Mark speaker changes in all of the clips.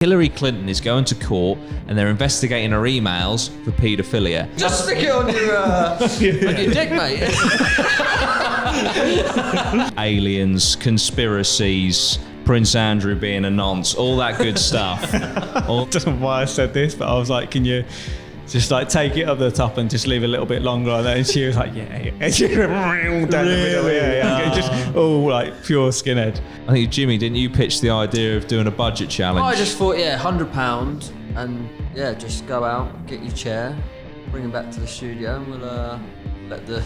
Speaker 1: Hillary Clinton is going to court and they're investigating her emails for paedophilia.
Speaker 2: Just stick it on your dick, mate.
Speaker 1: Aliens, conspiracies, Prince Andrew being a nonce, all that good stuff.
Speaker 3: I don't know why I said this, but I was like, can you just like take it up the top and just leave a little bit longer on there? And she was like, yeah. And she went down the middle, yeah. Just all like pure skinhead.
Speaker 1: I think, Jimmy, didn't you pitch the idea of doing a budget challenge?
Speaker 2: I just thought, £100 and just go out, get your chair, bring them back to the studio, and we'll let the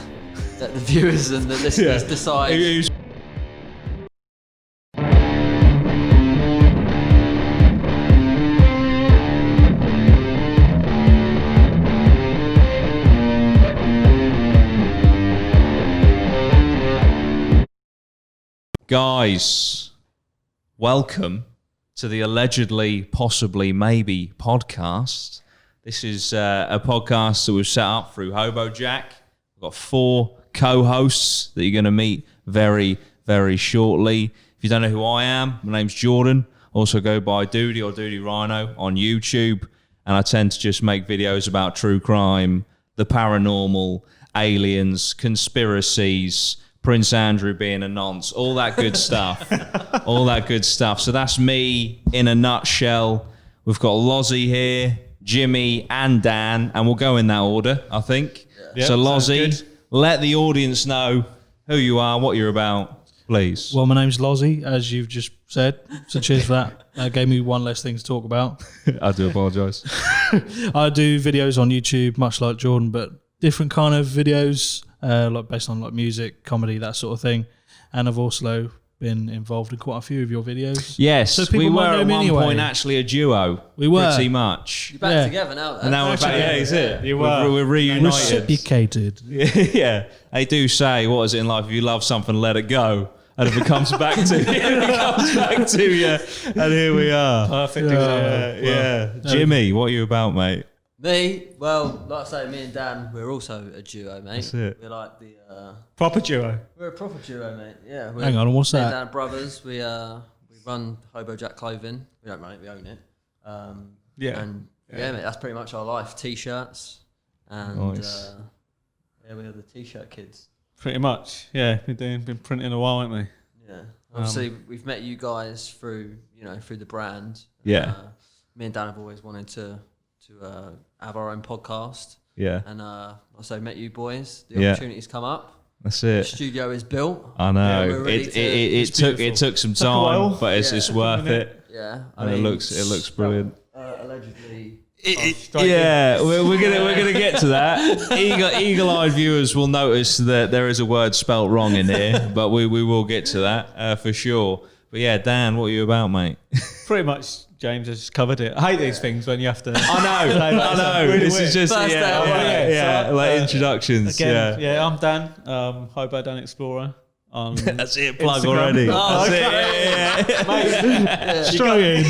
Speaker 2: viewers and the listeners decide.
Speaker 1: Guys, welcome to the Allegedly, Possibly, Maybe podcast. This is a podcast that we've set up through Hobo Jack. We've got 4 co-hosts that you're going to meet very, very shortly. If you don't know who I am, my name's Jordan. Also go by Dudey or Dudey Rhino on YouTube. And I tend to just make videos about true crime, the paranormal, aliens, conspiracies, Prince Andrew being a nonce, all that good stuff. All that good stuff. So that's me in a nutshell. We've got Lozzy here, Jimmy and Dan, and we'll go in that order, I think.
Speaker 3: Yeah,
Speaker 1: so Lozzy, let the audience know who you are, what you're about, please.
Speaker 4: Well, my name's Lozzy, as you've just said. So cheers for that. Gave me one less thing to talk about.
Speaker 1: I do apologise.
Speaker 4: I do videos on YouTube, much like Jordan, but different kind of videos. Like based on like music, comedy, that sort of thing. And I've also been involved in quite a few of your videos.
Speaker 1: Yes,
Speaker 4: so
Speaker 1: we were at one point actually a duo.
Speaker 4: We were.
Speaker 1: Pretty much.
Speaker 2: You're back together now, though.
Speaker 1: And now we're back. Yeah, is it?
Speaker 3: You were.
Speaker 1: We're reunited.
Speaker 4: Reciprocated.
Speaker 1: Yeah. They do say, what is it in life? If you love something, let it go. And if it comes back to you, it comes back to you. And here we are.
Speaker 3: Perfect.
Speaker 1: Jimmy, what are you about, mate?
Speaker 2: Me? Well, like I say, me and Dan, we're also a duo, mate.
Speaker 1: That's it.
Speaker 2: We're like the...
Speaker 3: Proper duo.
Speaker 2: We're a proper duo, mate. Yeah.
Speaker 4: Hang on, what's
Speaker 2: me
Speaker 4: that?
Speaker 2: and Dan brothers. We run Hobo Jack Clothing. We don't run it, we own it. And mate, that's pretty much our life. T-shirts. And
Speaker 1: Nice.
Speaker 2: we are the T-shirt kids.
Speaker 3: Pretty much. Yeah, been printing a while, haven't we?
Speaker 2: Yeah. Obviously, we've met you guys through the brand.
Speaker 1: Yeah.
Speaker 2: Me and Dan have always wanted to have our own podcast.
Speaker 1: Yeah.
Speaker 2: And also met you boys. The opportunities come up.
Speaker 1: That's
Speaker 2: The
Speaker 1: it.
Speaker 2: studio is built.
Speaker 1: I know.
Speaker 2: we're ready
Speaker 1: It took some time, but it's worth it.
Speaker 2: Yeah.
Speaker 1: And it looks brilliant.
Speaker 2: Allegedly.
Speaker 1: We're gonna get to that. Eagle-eyed viewers will notice that there is a word spelt wrong in here, but we will get to that for sure. But yeah, Dan, what are you about, mate?
Speaker 3: Pretty much. James has covered it. I hate these things when you have to.
Speaker 1: I know.
Speaker 3: Really
Speaker 1: This
Speaker 3: weird.
Speaker 1: is just introductions.
Speaker 3: Again, I'm Dan, Hobo Dan Explorer.
Speaker 1: That's it. Plug
Speaker 3: Instagram.
Speaker 1: already.
Speaker 2: Oh,
Speaker 1: That's it.
Speaker 4: Straight in.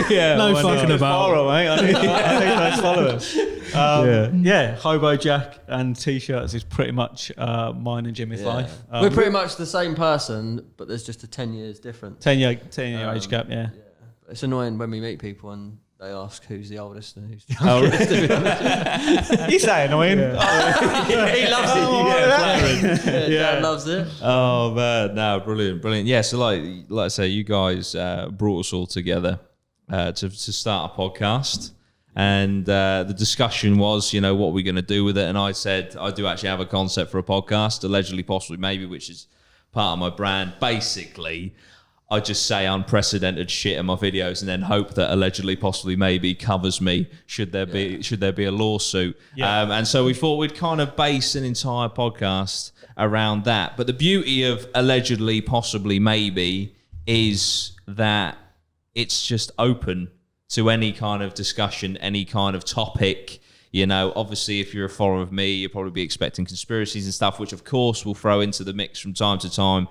Speaker 1: Yeah.
Speaker 4: No
Speaker 1: why
Speaker 4: fucking
Speaker 1: not?
Speaker 4: about.
Speaker 3: Follow, mate. I need those followers. Hobo Jack and T-shirts is pretty much mine and Jimmy's life.
Speaker 2: We're pretty much the same person, but there's just a 10 years difference.
Speaker 3: 10-year age gap, yeah.
Speaker 2: It's annoying when we meet people and they ask who's the oldest and who's the youngest.
Speaker 3: You say annoying.
Speaker 2: He loves it. Dan loves it.
Speaker 1: Oh man, no, brilliant. Yeah, so like I say, you guys brought us all together to start a podcast, and the discussion was, what we're going to do with it. And I said I do actually have a concept for a podcast, Allegedly, Possibly, Maybe, which is part of my brand. Basically, I just say unprecedented shit in my videos and then hope that Allegedly, Possibly, Maybe covers me should there be a lawsuit.
Speaker 3: Yeah.
Speaker 1: And so we thought we'd kind of base an entire podcast around that. But the beauty of Allegedly, Possibly, Maybe is that it's just open to any kind of discussion, any kind of topic. Obviously, if you're a follower of me, you'll probably be expecting conspiracies and stuff, which of course we'll throw into the mix from time to time.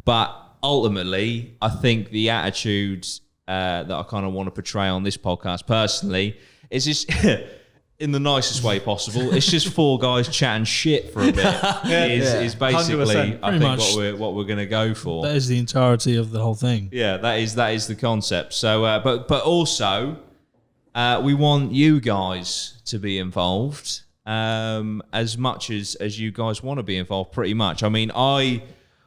Speaker 1: But ultimately, I think the attitude that I kind of want to portray on this podcast personally is just in the nicest way possible. It's just four guys chatting shit for a bit. Is basically
Speaker 3: 100%.
Speaker 1: I think what we're going to go for.
Speaker 4: That is the entirety of the whole thing.
Speaker 1: Yeah, that is the concept. So, but also, we want you guys to be involved as much as you guys want to be involved. Pretty much. I mean, I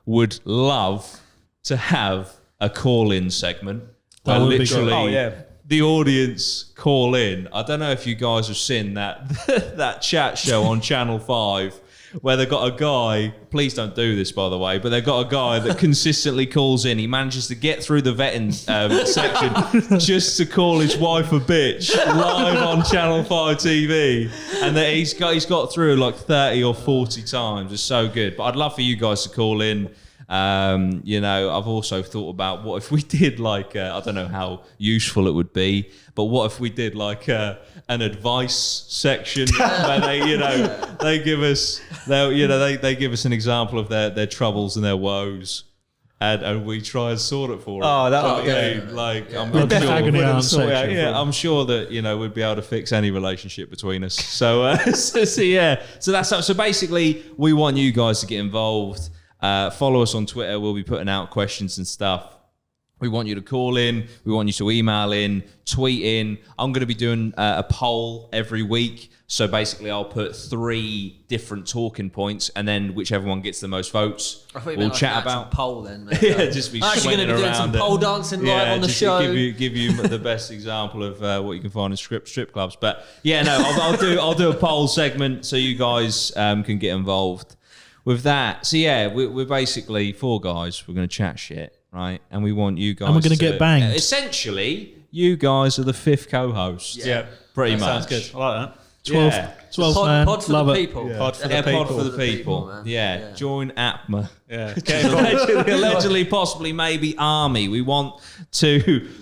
Speaker 1: would love to have a call-in segment where
Speaker 4: would be
Speaker 1: literally
Speaker 3: cool.
Speaker 1: the audience call in. I don't know if you guys have seen that that chat show on Channel 5 where they've got a guy, please don't do this by the way, but they've got a guy that consistently calls in. He manages to get through the vetting section just to call his wife a bitch live on Channel 5 TV. And that he's got through like 30 or 40 times. It's so good. But I'd love for you guys to call in. You know, I've also thought about what if we did like I don't know how useful it would be, but what if we did like an advice section where they, you know, they give us they give us an example of their troubles and their woes, and we try and sort it for them.
Speaker 3: Oh, that would
Speaker 1: be like I'm
Speaker 4: Agony aunt
Speaker 1: sure.
Speaker 4: section.
Speaker 1: Yeah, I'm sure that we'd be able to fix any relationship between us. So so that's so basically we want you guys to get involved. Follow us on Twitter. We'll be putting out questions and stuff. We want you to call in. We want you to email in, tweet in. I'm going to be doing a poll every week. So basically, I'll put 3 different talking points, and then whichever one gets the most votes, we'll chat about.
Speaker 2: Poll then. Mate.
Speaker 1: Yeah, just be
Speaker 2: actually going to be doing some pole dancing live on the show.
Speaker 1: Give you the best example of what you can find in strip clubs. But yeah, no, I'll do a poll segment so you guys can get involved with that. So yeah, we're basically 4 guys. We're going to chat shit, right? And we want you guys.
Speaker 4: And we're going to get banged.
Speaker 1: Essentially, you guys are the 5th co-host.
Speaker 2: Yeah.
Speaker 1: Pretty
Speaker 3: That
Speaker 1: much.
Speaker 3: sounds good. I like that.
Speaker 4: 12th man.
Speaker 2: Pod for
Speaker 4: Love
Speaker 2: the
Speaker 4: it.
Speaker 2: people.
Speaker 3: Pod for the
Speaker 1: Yeah,
Speaker 3: people.
Speaker 1: pod for the people.
Speaker 2: man.
Speaker 1: Yeah. Join APMA.
Speaker 3: Yeah.
Speaker 1: Allegedly, possibly, maybe army. We want to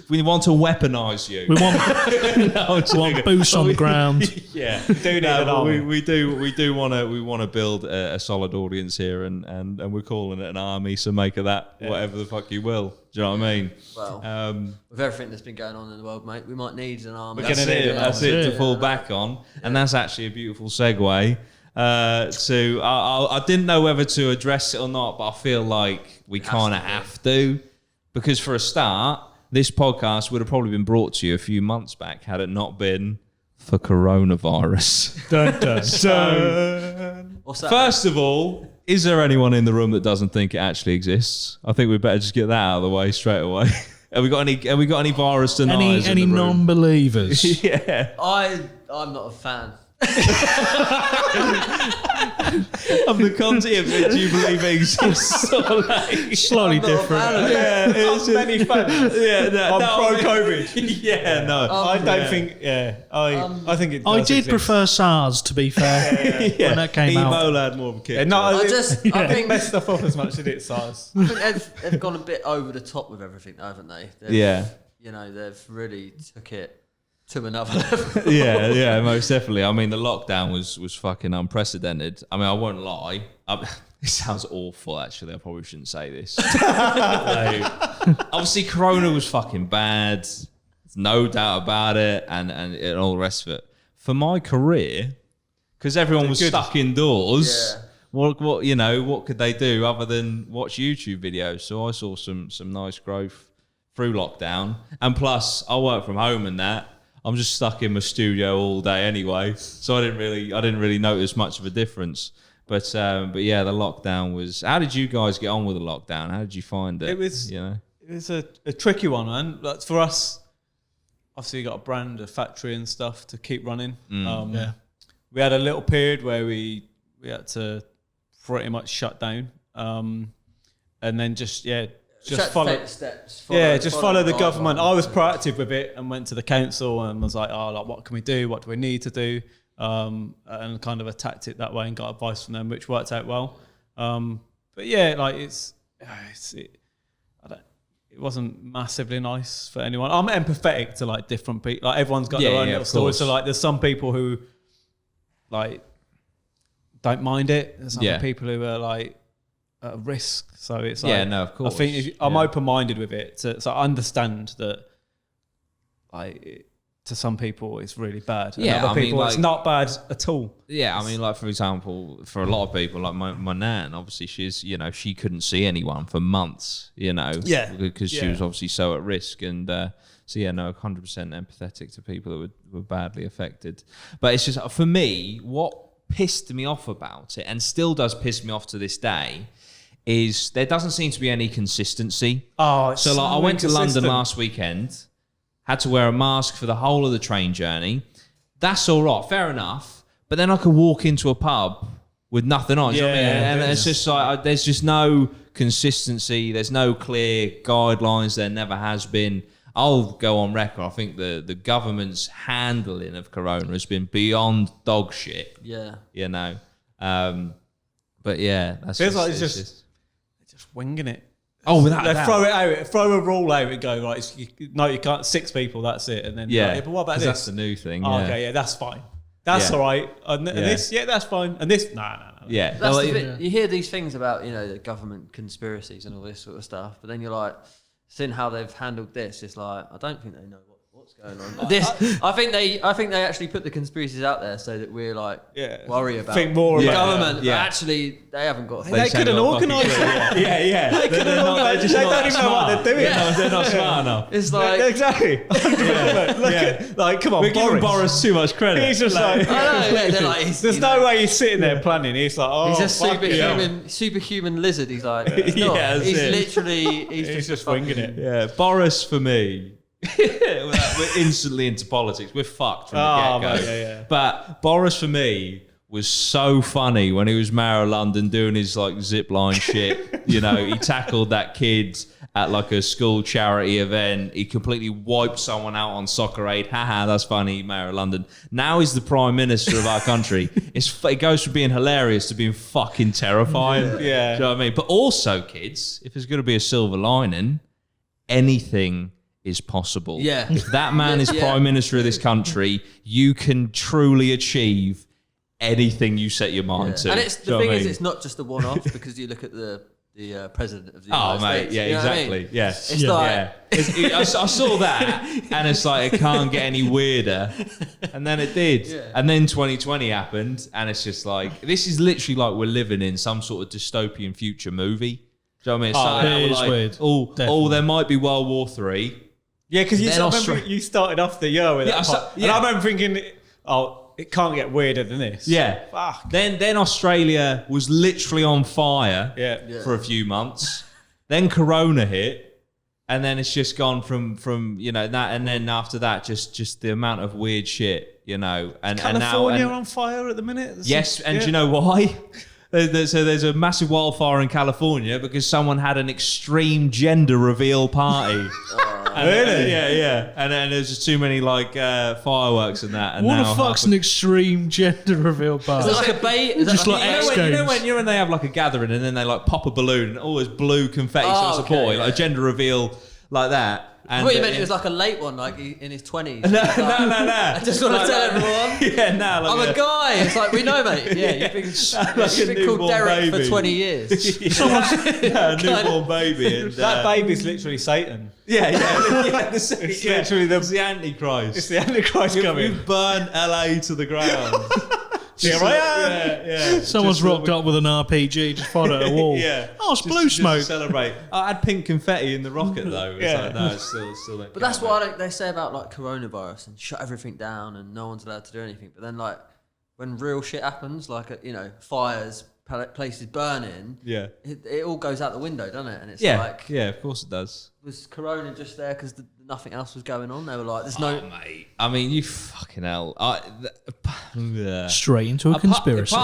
Speaker 1: weaponize you.
Speaker 4: We want boots on the ground.
Speaker 1: Yeah,
Speaker 3: do need an army.
Speaker 1: we do want to build a solid audience here, and we're calling it an army. So make of that whatever the fuck you will. Do you know what I mean?
Speaker 2: Well, with everything that's been going on in the world, mate, we might need an army.
Speaker 1: That's it to fall back on, and that's actually a beautiful segue. I didn't know whether to address it or not, but I feel like we kind of have to, because for a start, this podcast would have probably been brought to you a few months back had it not been for coronavirus.
Speaker 3: Dun, dun, dun.
Speaker 2: What's that?
Speaker 1: First of all, is there anyone in the room that doesn't think it actually exists? I think we better just get that out of the way straight away. Have we got any virus deniers?
Speaker 4: Any
Speaker 1: in the room?
Speaker 4: non-believers?
Speaker 1: Yeah.
Speaker 2: I'm not a fan.
Speaker 1: Of the concept that you believe exists.
Speaker 4: Slightly different.
Speaker 1: Yeah, it's
Speaker 3: Many fans.
Speaker 1: Yeah,
Speaker 3: I'm pro-COVID.
Speaker 1: Yeah, no.
Speaker 3: I don't think. Yeah, I think it. Does
Speaker 4: I did
Speaker 3: exist.
Speaker 4: prefer SARS, to be fair,
Speaker 1: Yeah.
Speaker 4: when that came out.
Speaker 1: Ebola had more of a kick.
Speaker 3: Yeah, no,
Speaker 2: I
Speaker 3: I
Speaker 2: think
Speaker 3: think messed stuff up as much as it SARS.
Speaker 2: I think they've gone a bit over the top with everything, though, haven't they?
Speaker 1: Yeah.
Speaker 2: You know, they've really took it to another level.
Speaker 1: Yeah, most definitely. I mean, the lockdown was fucking unprecedented. I mean, I won't lie. It sounds awful, actually. I probably shouldn't say this. Obviously, Corona was fucking bad. There's no doubt about it, and all the rest of it. For my career, because everyone was stuck indoors.
Speaker 2: Yeah.
Speaker 1: What could they do other than watch YouTube videos? So I saw some nice growth through lockdown, and plus I work from home and that. I'm just stuck in my studio all day anyway, so I didn't really notice much of a difference. But yeah, the lockdown was. How did you guys get on with the lockdown? How did you find it?
Speaker 3: It was
Speaker 1: it
Speaker 3: was a tricky one, man. Like for us, obviously, you got a brand, a factory, and stuff to keep running.
Speaker 4: Yeah.
Speaker 3: We had a little period where we had to pretty much shut down, and then just follow
Speaker 2: the steps.
Speaker 3: Follow the
Speaker 2: guidelines.
Speaker 3: government. I was proactive with it and went to the council and was like, what can we do? What do we need to do? And kind of attacked it that way and got advice from them, which worked out well. But yeah, like it wasn't massively nice for anyone. I'm empathetic to like different people. Like everyone's got their own little story. So like there's some people who like don't mind it. There's other people who are like at risk. So it's like,
Speaker 1: of course.
Speaker 3: I think I'm open-minded with it. So I understand that like to some people it's really bad.
Speaker 1: Yeah,
Speaker 3: and other
Speaker 1: I mean,
Speaker 3: people it's
Speaker 1: like-
Speaker 3: not bad at all.
Speaker 1: Yeah, I mean, like, for example, for a lot of people, like my nan, obviously she's, she couldn't see anyone for months,
Speaker 3: Yeah.
Speaker 1: because she
Speaker 3: Yeah.
Speaker 1: was obviously so at risk. And so, yeah, no, 100% empathetic to people that were badly affected. But it's just, for me, what pissed me off about it, and still does piss me off to this day, is there doesn't seem to be any consistency.
Speaker 3: Oh, it's
Speaker 1: So, like, I went to London
Speaker 3: inconsistent.
Speaker 1: last weekend, had to wear a mask for the whole of the train journey. That's all right, fair enough. But then I could walk into a pub with nothing on. Do you know what I mean?
Speaker 3: Yeah,
Speaker 1: And
Speaker 3: it
Speaker 1: it's
Speaker 3: is.
Speaker 1: just like, there's just no consistency. There's no clear guidelines. There never has been. I'll go on record. I think the government's handling of Corona has been beyond dog shit.
Speaker 2: Yeah.
Speaker 1: But yeah, that's
Speaker 3: Feels like it's just winging it.
Speaker 1: oh, without
Speaker 3: They
Speaker 1: a doubt.
Speaker 3: throw it out, throw a rule out and go, right, you can't, 6 people, that's it. And then,
Speaker 1: Yeah,
Speaker 3: but what about
Speaker 1: 'cause
Speaker 3: this?
Speaker 1: that's the new thing.
Speaker 3: Oh,
Speaker 1: yeah.
Speaker 3: okay, yeah, that's fine. That's
Speaker 1: Yeah.
Speaker 3: all right. And
Speaker 1: Yeah.
Speaker 3: this, yeah, that's fine. And this, no.
Speaker 1: Yeah,
Speaker 2: That's
Speaker 1: Well,
Speaker 2: the bit, you hear these things about, the government conspiracies and all this sort of stuff, but then you're like, seeing how they've handled this, it's like, I don't think they know what's going on. I think they actually put the conspiracies out there so that we're like worry about
Speaker 3: Think more
Speaker 2: the
Speaker 3: about
Speaker 2: government,
Speaker 1: Yeah.
Speaker 2: but actually they haven't got.
Speaker 3: They couldn't organise it.
Speaker 1: yeah.
Speaker 3: They couldn't organise it. They don't even know what they're doing.
Speaker 1: They're not smart enough.
Speaker 2: It's like
Speaker 3: Exactly. 100%. Look at, like, come on,
Speaker 1: We're giving Boris too much credit.
Speaker 3: He's just like,
Speaker 2: I know, yeah, they're like,
Speaker 3: there's no way he's sitting there planning. He's like, oh,
Speaker 2: he's a
Speaker 3: fuck
Speaker 2: superhuman lizard. He's like, he's not.
Speaker 1: Yeah, that's
Speaker 2: He's
Speaker 1: it.
Speaker 2: literally,
Speaker 3: He's just winging it.
Speaker 1: Yeah, Boris for me. We're instantly into politics. We're fucked from the
Speaker 3: Oh,
Speaker 1: get-go.
Speaker 3: mate, yeah.
Speaker 1: But Boris for me was so funny when he was mayor of London doing his like zip line shit. He tackled that kid at like a school charity event. He completely wiped someone out on Soccer Aid. Haha, that's funny, mayor of London. Now he's the prime minister of our country. It goes from being hilarious to being fucking terrifying.
Speaker 3: Yeah.
Speaker 1: Do you know what I mean? But also, kids, if there's going to be a silver lining, anything is possible.
Speaker 2: Yeah.
Speaker 1: If that man is
Speaker 2: Yeah.
Speaker 1: prime minister of this country, you can truly achieve anything you set your mind to.
Speaker 2: And it's
Speaker 1: Do you
Speaker 2: the
Speaker 1: know
Speaker 2: thing
Speaker 1: what I
Speaker 2: is,
Speaker 1: mean?
Speaker 2: it's not just a one-off because you look at the president of the
Speaker 1: Oh,
Speaker 2: United
Speaker 1: mate,
Speaker 2: States.
Speaker 1: yeah,
Speaker 2: you know what I
Speaker 1: exactly.
Speaker 2: mean?
Speaker 1: Yeah.
Speaker 2: It's like,
Speaker 1: I saw that, and it's like, it can't get any weirder. And then it did.
Speaker 2: Yeah.
Speaker 1: And then 2020 happened, and it's just like, this is literally like we're living in some sort of dystopian future movie. Do you know what I mean? It's something
Speaker 4: it
Speaker 1: that we're
Speaker 4: is
Speaker 1: like,
Speaker 4: weird.
Speaker 1: Oh,
Speaker 4: Definitely.
Speaker 1: there might be World War III.
Speaker 3: Yeah, because
Speaker 1: Then
Speaker 3: remember
Speaker 1: Australia-
Speaker 3: you started off the year with
Speaker 1: Yeah,
Speaker 3: that
Speaker 1: I
Speaker 3: part.
Speaker 1: sta-
Speaker 3: And
Speaker 1: yeah.
Speaker 3: I remember thinking, oh, it can't get weirder than this.
Speaker 1: Yeah.
Speaker 3: Fuck.
Speaker 1: Then Australia was literally on fire
Speaker 3: Yeah.
Speaker 1: for a few months. Then Corona hit, and then it's just gone from that, and then after that, just the amount of weird shit, and
Speaker 3: California
Speaker 1: now
Speaker 3: on fire at the minute.
Speaker 1: yes, and do you know why? So there's a massive wildfire in California because someone had an extreme gender reveal party.
Speaker 3: Really?
Speaker 1: Yeah. And then there's just too many fireworks and that. And
Speaker 4: What
Speaker 1: now
Speaker 4: the fuck's an extreme gender reveal
Speaker 2: is
Speaker 4: party?
Speaker 2: it like a bait? Is
Speaker 4: Just
Speaker 2: that
Speaker 4: like
Speaker 2: a
Speaker 4: X
Speaker 2: bait?
Speaker 4: Games.
Speaker 1: you know when they have like a gathering and then they like pop a balloon and all this blue confetti, so
Speaker 2: Oh,
Speaker 1: it's a
Speaker 2: okay,
Speaker 1: boy, like
Speaker 2: yeah.
Speaker 1: a gender reveal like that.
Speaker 2: I
Speaker 1: And
Speaker 2: thought you meant it was like a late one, like in his 20s.
Speaker 1: no.
Speaker 2: I just want to
Speaker 1: Like
Speaker 2: tell
Speaker 1: that.
Speaker 2: everyone.
Speaker 1: Yeah, no,
Speaker 2: I'm
Speaker 1: like
Speaker 2: a guy. It's like, we know, mate. Yeah, you've been,
Speaker 1: like
Speaker 2: you've
Speaker 1: a
Speaker 2: been called
Speaker 1: newborn
Speaker 2: Derek
Speaker 1: baby.
Speaker 2: for 20 years.
Speaker 1: a newborn baby. And,
Speaker 3: That baby's literally Satan.
Speaker 1: yeah.
Speaker 3: It's literally
Speaker 1: It's the Antichrist.
Speaker 3: It's the Antichrist coming.
Speaker 1: We've burned LA to the ground.
Speaker 3: Here I am.
Speaker 1: Yeah.
Speaker 4: Someone's
Speaker 1: Just
Speaker 4: rocked up with an RPG, just fired at a wall.
Speaker 1: Yeah.
Speaker 4: Oh, it's
Speaker 1: Just-
Speaker 4: blue
Speaker 1: just to
Speaker 4: smoke.
Speaker 1: celebrate. I had pink confetti in the rocket though. It's
Speaker 3: Yeah.
Speaker 1: like, no, it's still.
Speaker 2: But that's what they say about like coronavirus and shut everything down and no one's allowed to do anything. But then like when real shit happens, like fires, places burning,
Speaker 1: Yeah.
Speaker 2: it all goes out the window, doesn't it? And it's
Speaker 1: Yeah.
Speaker 2: like,
Speaker 1: Yeah. Of course it does.
Speaker 2: was Corona just there because nothing else was going on? They were like, there's no.
Speaker 1: Oh, mate. I mean, you fucking hell. Yeah.
Speaker 4: Straight into a conspiracy.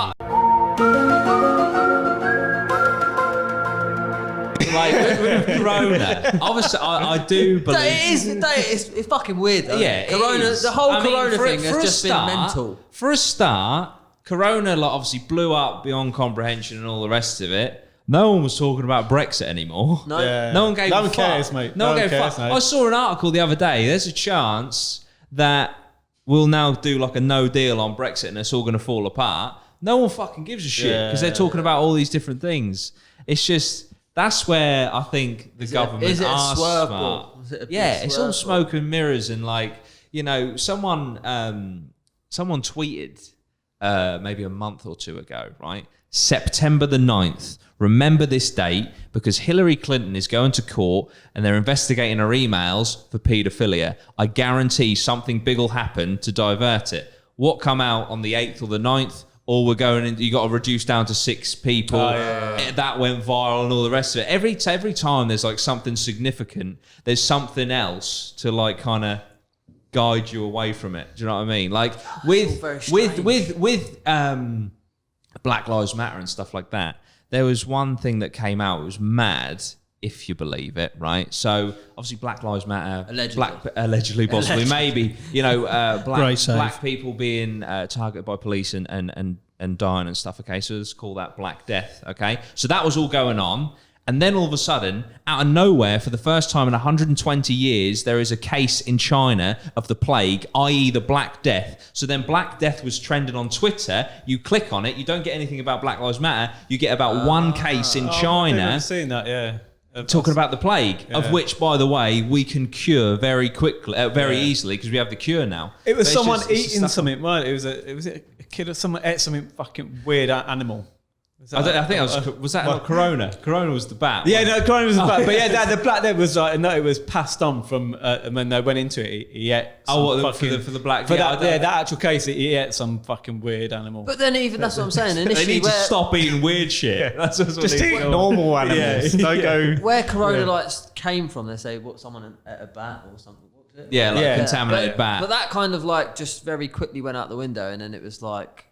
Speaker 1: Like with Corona, obviously, I do believe.
Speaker 2: It's fucking weird though.
Speaker 1: Yeah, it
Speaker 2: Corona.
Speaker 1: is.
Speaker 2: The whole
Speaker 1: I mean,
Speaker 2: Corona
Speaker 1: for a-
Speaker 2: thing
Speaker 1: for
Speaker 2: has
Speaker 1: a
Speaker 2: just
Speaker 1: start-
Speaker 2: been mental.
Speaker 1: For a start, Corona obviously blew up beyond comprehension and all the rest of it. No one was talking about Brexit anymore.
Speaker 2: No.
Speaker 3: Yeah.
Speaker 1: No one gave
Speaker 3: No
Speaker 1: a
Speaker 3: one
Speaker 1: fuck.
Speaker 3: cares, mate.
Speaker 1: No one gave a
Speaker 3: cares,
Speaker 1: fuck.
Speaker 3: mate.
Speaker 1: I saw an article the other day. There's a chance that we'll now do like a no deal on Brexit and it's all going to fall apart. No one fucking gives a shit because they're talking about all these different things. It's just, that's where I think the government
Speaker 2: is it a
Speaker 1: are
Speaker 2: swerve
Speaker 1: smart.
Speaker 2: ball? Is it a big
Speaker 1: Yeah, it's all
Speaker 2: swerve ball?
Speaker 1: smoke and mirrors and like, you know, someone tweeted maybe a month or two ago, right? September the 9th. Remember this date because Hillary Clinton is going to court and they're investigating her emails for paedophilia. I guarantee something big will happen to divert it. What come out on the 8th or the 9th? Or we're going in, you got to reduce down to 6 people. That went viral and all the rest of it. Every time there's like something significant, there's something else to like kind of guide you away from it. Do you know what I mean? Like with Black Lives Matter and stuff like that, there was one thing that came out. It was mad, if you believe it, right? So obviously Black Lives Matter, allegedly, possibly, maybe, you know, black people being targeted by police and dying and stuff. Okay, so let's call that Black Death. Okay, so that was all going on. And then all of a sudden, out of nowhere, for the first time in 120 years, there is a case in China of the plague, i.e. the Black Death. So then Black Death was trending on Twitter. You click on it, you don't get anything about Black Lives Matter. You get about one case in China.
Speaker 3: I've seen that, yeah.
Speaker 1: Talking about the plague, of which, by the way, we can cure very quickly, very easily, because we have the cure now.
Speaker 3: It was someone eating something, right? It was a kid or someone ate something fucking weird animal.
Speaker 1: I think that was that not Corona? Corona was the bat.
Speaker 3: Yeah, no, Corona was the bat. But yeah, the Black Death was like, no, it was passed on from when they went into it. He ate
Speaker 1: for the Black Death?
Speaker 3: That actual case, he ate some fucking weird animal.
Speaker 2: But then even, that's what I'm saying, initially...
Speaker 1: They need to stop eating weird shit.
Speaker 3: Yeah.
Speaker 1: That's what
Speaker 3: just eat normal animals. Don't go...
Speaker 2: Where Corona came from, they say, someone ate a bat or something. What was it?
Speaker 1: Yeah, contaminated bat.
Speaker 2: But that kind of like just very quickly went out the window, and then it was like...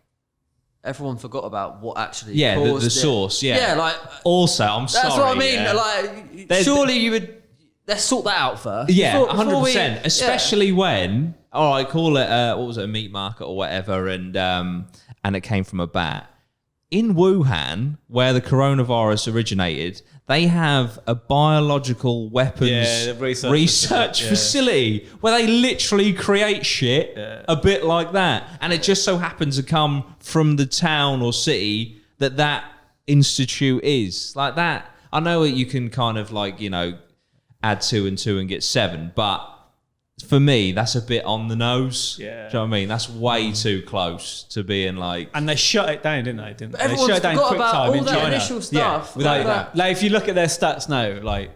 Speaker 2: Everyone forgot about what actually caused
Speaker 1: the source.
Speaker 2: Yeah, like
Speaker 1: also, I'm sorry.
Speaker 2: That's what I mean. Like, surely you would. Let's sort that out first.
Speaker 1: Yeah, 100%. Especially when, I call it what was it, a meat market or whatever, and it came from a bat. In Wuhan, where the coronavirus originated, they have a biological weapons research facility where they literally create shit a bit like that. And it just so happens to come from the town or city that institute is. Like that, I know that you can kind of like, you know, add 2 and 2 and get 7, but for me, that's a bit on the nose. Yeah. Do you know what I mean? That's way too close to being like...
Speaker 3: And they shut it down, didn't they?
Speaker 2: But everyone's they shut it down quick about time all that China. Initial stuff.
Speaker 3: Yeah, like if you look at their stats now, like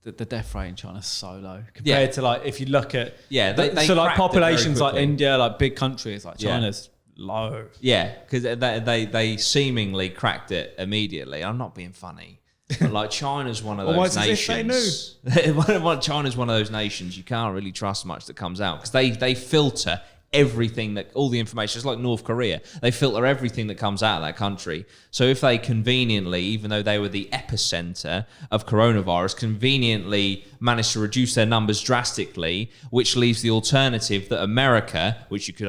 Speaker 3: the death rate in China is so low compared to like if you look at...
Speaker 1: Yeah, they
Speaker 3: so like populations like India, like big countries, like China's low.
Speaker 1: Yeah, because they seemingly cracked it immediately. I'm not being funny. But like China's one of those nations. China's one of those nations you can't really trust much that comes out because they filter everything all the information. It's like North Korea. They filter everything that comes out of that country. So if they conveniently, even though they were the epicenter of coronavirus, conveniently managed to reduce their numbers drastically, which leaves the alternative that America, which you could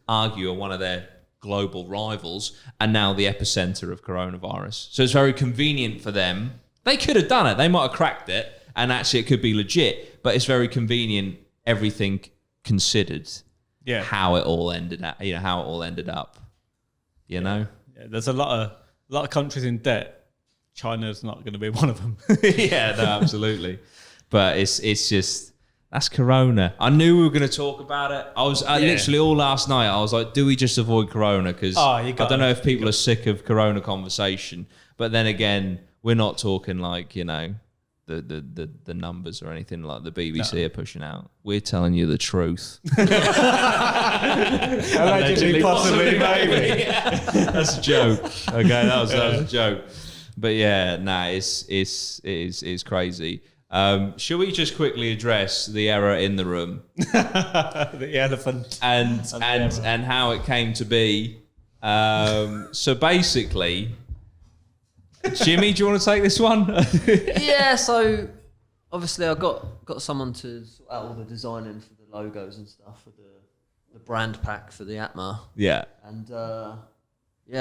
Speaker 1: argue are one of their global rivals, and now the epicenter of coronavirus. So it's very convenient for them. They could have done it. They might have cracked it, and actually it could be legit, but it's very convenient, everything considered, how it all ended up, you know?
Speaker 3: Yeah, there's a lot of countries in debt. China's not going to be one of them.
Speaker 1: Yeah, no, absolutely. But it's just... That's Corona. I knew we were going to talk about it. I literally all last night, I was like, do we just avoid Corona? Because I don't know if people are sick of Corona conversation. But then again, we're not talking like, you know, the numbers or anything like the BBC are pushing out. We're telling you the truth.
Speaker 3: Allegedly, possibly, maybe.
Speaker 1: That's a joke. Okay, that was a joke. But yeah, it's crazy. Shall we just quickly address the error in the room,
Speaker 3: the elephant,
Speaker 1: and how it came to be? So basically, Jimmy, do you want to take this one?
Speaker 2: Yeah. So obviously, I got someone to sort out all the designing for the logos and stuff for the brand pack for the Atma.
Speaker 1: Yeah.
Speaker 2: And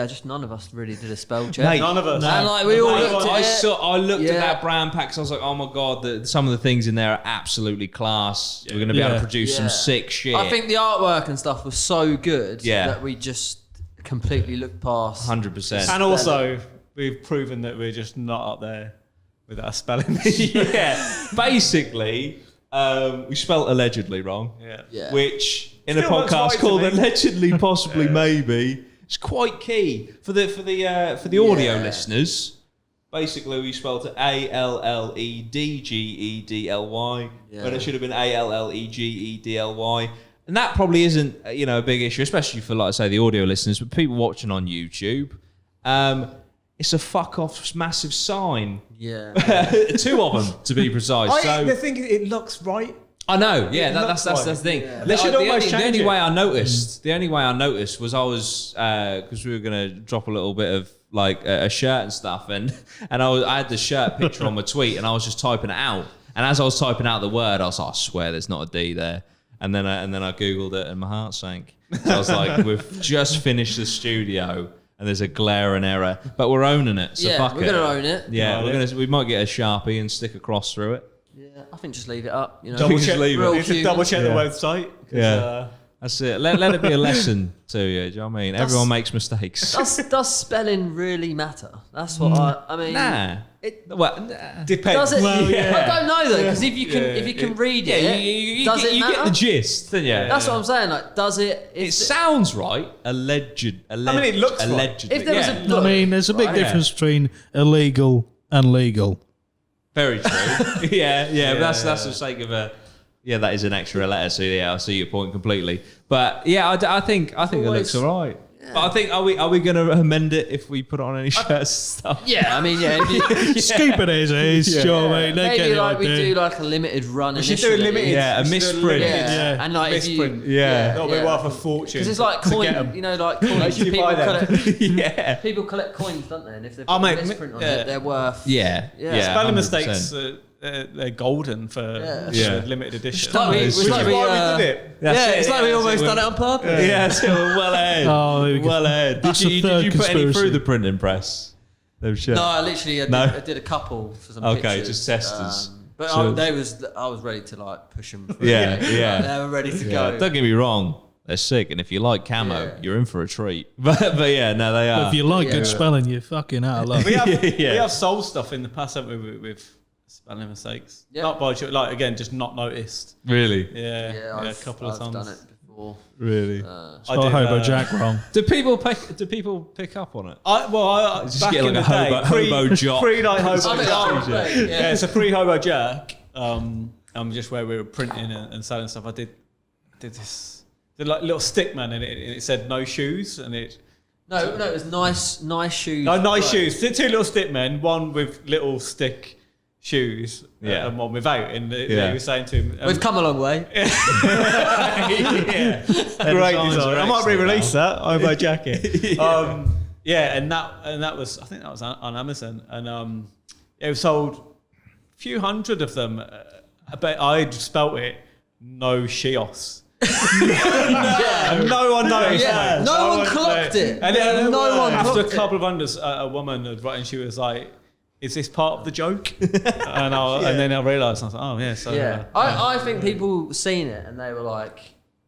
Speaker 2: just none of us really did a spell check.
Speaker 3: Mate, none of us.
Speaker 2: And like we all looked at it.
Speaker 1: I looked at that brand pack, so I was like, oh my God, some of the things in there are absolutely class. We're going to be able to produce some sick shit.
Speaker 2: I think the artwork and stuff was so good that we just completely looked past.
Speaker 1: 100%.
Speaker 3: And also, we've proven that we're just not up there with our spelling bee.
Speaker 1: Yeah. Basically, We spelt allegedly wrong.
Speaker 2: Yeah.
Speaker 1: Which in
Speaker 3: Still
Speaker 1: a
Speaker 3: looks
Speaker 1: podcast
Speaker 3: right to
Speaker 1: called
Speaker 3: me.
Speaker 1: Allegedly, Possibly, Maybe, it's quite key for the audio listeners. Basically, we spelled it ALLEDGEDLY, but it should have been ALLEGEDLY. And that probably isn't, a big issue, especially for, like I say, the audio listeners. But people watching on YouTube, it's a fuck off massive sign.
Speaker 2: Yeah.
Speaker 1: 2 of them, to be precise.
Speaker 3: The thing is, it looks right.
Speaker 1: I know, yeah,
Speaker 3: It
Speaker 1: that's
Speaker 3: looks
Speaker 1: the
Speaker 3: right.
Speaker 1: thing.
Speaker 2: Yeah.
Speaker 3: They should almost
Speaker 1: the
Speaker 3: change
Speaker 1: only
Speaker 3: it.
Speaker 1: way I noticed, was I was because we were gonna drop a little bit of like a shirt and stuff, and I had the shirt picture on my tweet, and I was just typing it out, and as I was typing out the word, I was like, I swear, there's not a D there, and then I googled it, and my heart sank. So I was like, we've just finished the studio. And there's a glaring error, but we're owning it. So fuck
Speaker 2: we're
Speaker 1: it.
Speaker 2: gonna own it.
Speaker 1: Yeah, we might get a Sharpie and stick a cross through it.
Speaker 2: Yeah, I think just leave it up.
Speaker 3: Double
Speaker 1: Just
Speaker 3: check.
Speaker 1: leave it.
Speaker 3: We need to double check the
Speaker 1: Yeah.
Speaker 3: website. 'Cause,
Speaker 1: Yeah. That's it. Let it be a lesson to you. Do you know what I mean? Everyone makes mistakes.
Speaker 2: Does spelling really matter? That's what I mean.
Speaker 1: Nah.
Speaker 3: Depends.
Speaker 2: Does it?
Speaker 4: Well,
Speaker 2: I don't know though, because if you can read it,
Speaker 1: you
Speaker 2: does it matter?
Speaker 1: get the gist, don't you?
Speaker 2: That's what I'm saying. Like, does it?
Speaker 1: It sounds right. Alleged.
Speaker 3: I mean, it looks right.
Speaker 1: allegedly.
Speaker 2: If there was
Speaker 1: yeah.
Speaker 2: a book,
Speaker 4: I mean, there's a big
Speaker 2: right?
Speaker 4: difference between illegal and legal.
Speaker 1: Very true. yeah. But that's the sake of a. Yeah, that is an extra letter. So yeah, I see your point completely. But yeah, I think it looks all right. But I think are we going to amend it if we put it on any shirts and stuff?
Speaker 2: Yeah, I mean, yeah.
Speaker 4: Scoop it as is, do you know what I mean? They get
Speaker 2: Maybe
Speaker 4: the
Speaker 2: like we
Speaker 4: idea.
Speaker 2: do like a limited run.
Speaker 3: We should do a limited.
Speaker 1: Yeah, a
Speaker 3: we should do
Speaker 1: misprint.
Speaker 2: Yeah. And like
Speaker 3: misprint.
Speaker 2: if you,
Speaker 3: That'll be worth a fortune.
Speaker 2: because it's like
Speaker 3: to get
Speaker 2: coin,
Speaker 3: 'em.
Speaker 2: like coins.
Speaker 3: Actually
Speaker 2: people
Speaker 3: buy them.
Speaker 2: collect,
Speaker 1: Yeah.
Speaker 2: people collect coins, don't they? And if they've
Speaker 3: Oh,
Speaker 2: got a
Speaker 3: mate,
Speaker 2: misprint on
Speaker 3: yeah.
Speaker 2: it, they're worth.
Speaker 1: Yeah.
Speaker 2: Yeah.
Speaker 3: Spelling
Speaker 1: 100%.
Speaker 3: mistakes, they're golden for
Speaker 1: Yeah.
Speaker 3: limited edition.
Speaker 2: Like we,
Speaker 1: It's
Speaker 2: it's like
Speaker 1: true.
Speaker 2: we,
Speaker 3: Why we did it.
Speaker 1: That's
Speaker 2: it's
Speaker 1: it,
Speaker 2: like we
Speaker 1: that's
Speaker 2: almost
Speaker 1: it.
Speaker 2: done it on purpose.
Speaker 1: Yeah, so we're well ahead.
Speaker 4: Oh, there we go.
Speaker 1: Well ahead.
Speaker 4: That's
Speaker 1: Did
Speaker 4: the
Speaker 1: you
Speaker 4: third
Speaker 1: put any
Speaker 4: conspiracy.
Speaker 1: through the printing press? Those shirts?
Speaker 2: No, I literally
Speaker 1: No?
Speaker 2: I did a couple for some
Speaker 1: Okay,
Speaker 2: pictures.
Speaker 1: just testers.
Speaker 2: But
Speaker 1: So-
Speaker 2: I was ready to like push them.
Speaker 1: Yeah.
Speaker 2: They were ready to
Speaker 1: Yeah,
Speaker 2: go.
Speaker 1: don't get me wrong, they're sick, and if you like camo,
Speaker 2: Yeah.
Speaker 1: you're in for a treat. But yeah, no, they are.
Speaker 4: If you like
Speaker 2: Yeah.
Speaker 4: good spelling, you're fucking out of luck.
Speaker 3: We have,
Speaker 1: Yeah.
Speaker 3: we have sold stuff in the past, haven't we, with spelling mistakes?
Speaker 2: Yeah.
Speaker 3: Not by choice, like again, just not noticed.
Speaker 1: Really,
Speaker 3: Yeah,
Speaker 2: Yeah,
Speaker 3: a couple of
Speaker 2: I've
Speaker 3: times.
Speaker 2: done it before.
Speaker 1: really.
Speaker 4: Spell Hobo Jack wrong.
Speaker 1: Do people pick up on it?
Speaker 3: I
Speaker 1: Just
Speaker 3: back
Speaker 1: get
Speaker 3: in
Speaker 1: like
Speaker 3: the
Speaker 1: a
Speaker 3: day,
Speaker 1: hobo jock.
Speaker 3: pre like hobo
Speaker 2: I mean,
Speaker 3: jack.
Speaker 2: mate,
Speaker 3: Yeah, it's a pre hobo jack. Just where we were printing and selling stuff. I did this. Did like little stick man in it. And it said no shoes, and it.
Speaker 2: No, it was nice shoes.
Speaker 3: No, nice
Speaker 2: Like,
Speaker 3: shoes. Two little stick men, one with little stick shoes,
Speaker 1: Yeah.
Speaker 3: and one without. And
Speaker 1: Yeah.
Speaker 3: he was saying to him,
Speaker 2: We've come a long way.
Speaker 3: yeah, great
Speaker 1: designs
Speaker 3: design.
Speaker 1: are
Speaker 3: I might
Speaker 1: excellent,
Speaker 3: re-release that. Hobo jacket. And that was, I think that was on Amazon, and it was sold a few hundred of them. But I spelt it no shios. And no one noticed.
Speaker 2: Yeah,
Speaker 3: mate.
Speaker 2: no one clocked it.
Speaker 3: And then
Speaker 2: No one
Speaker 3: after a
Speaker 2: clocked
Speaker 3: couple of unders, a woman had written, she was like, "Is this part of the joke?" And then I realised, I was like, "Oh yeah." So
Speaker 2: Yeah, I think people seen it and they were like,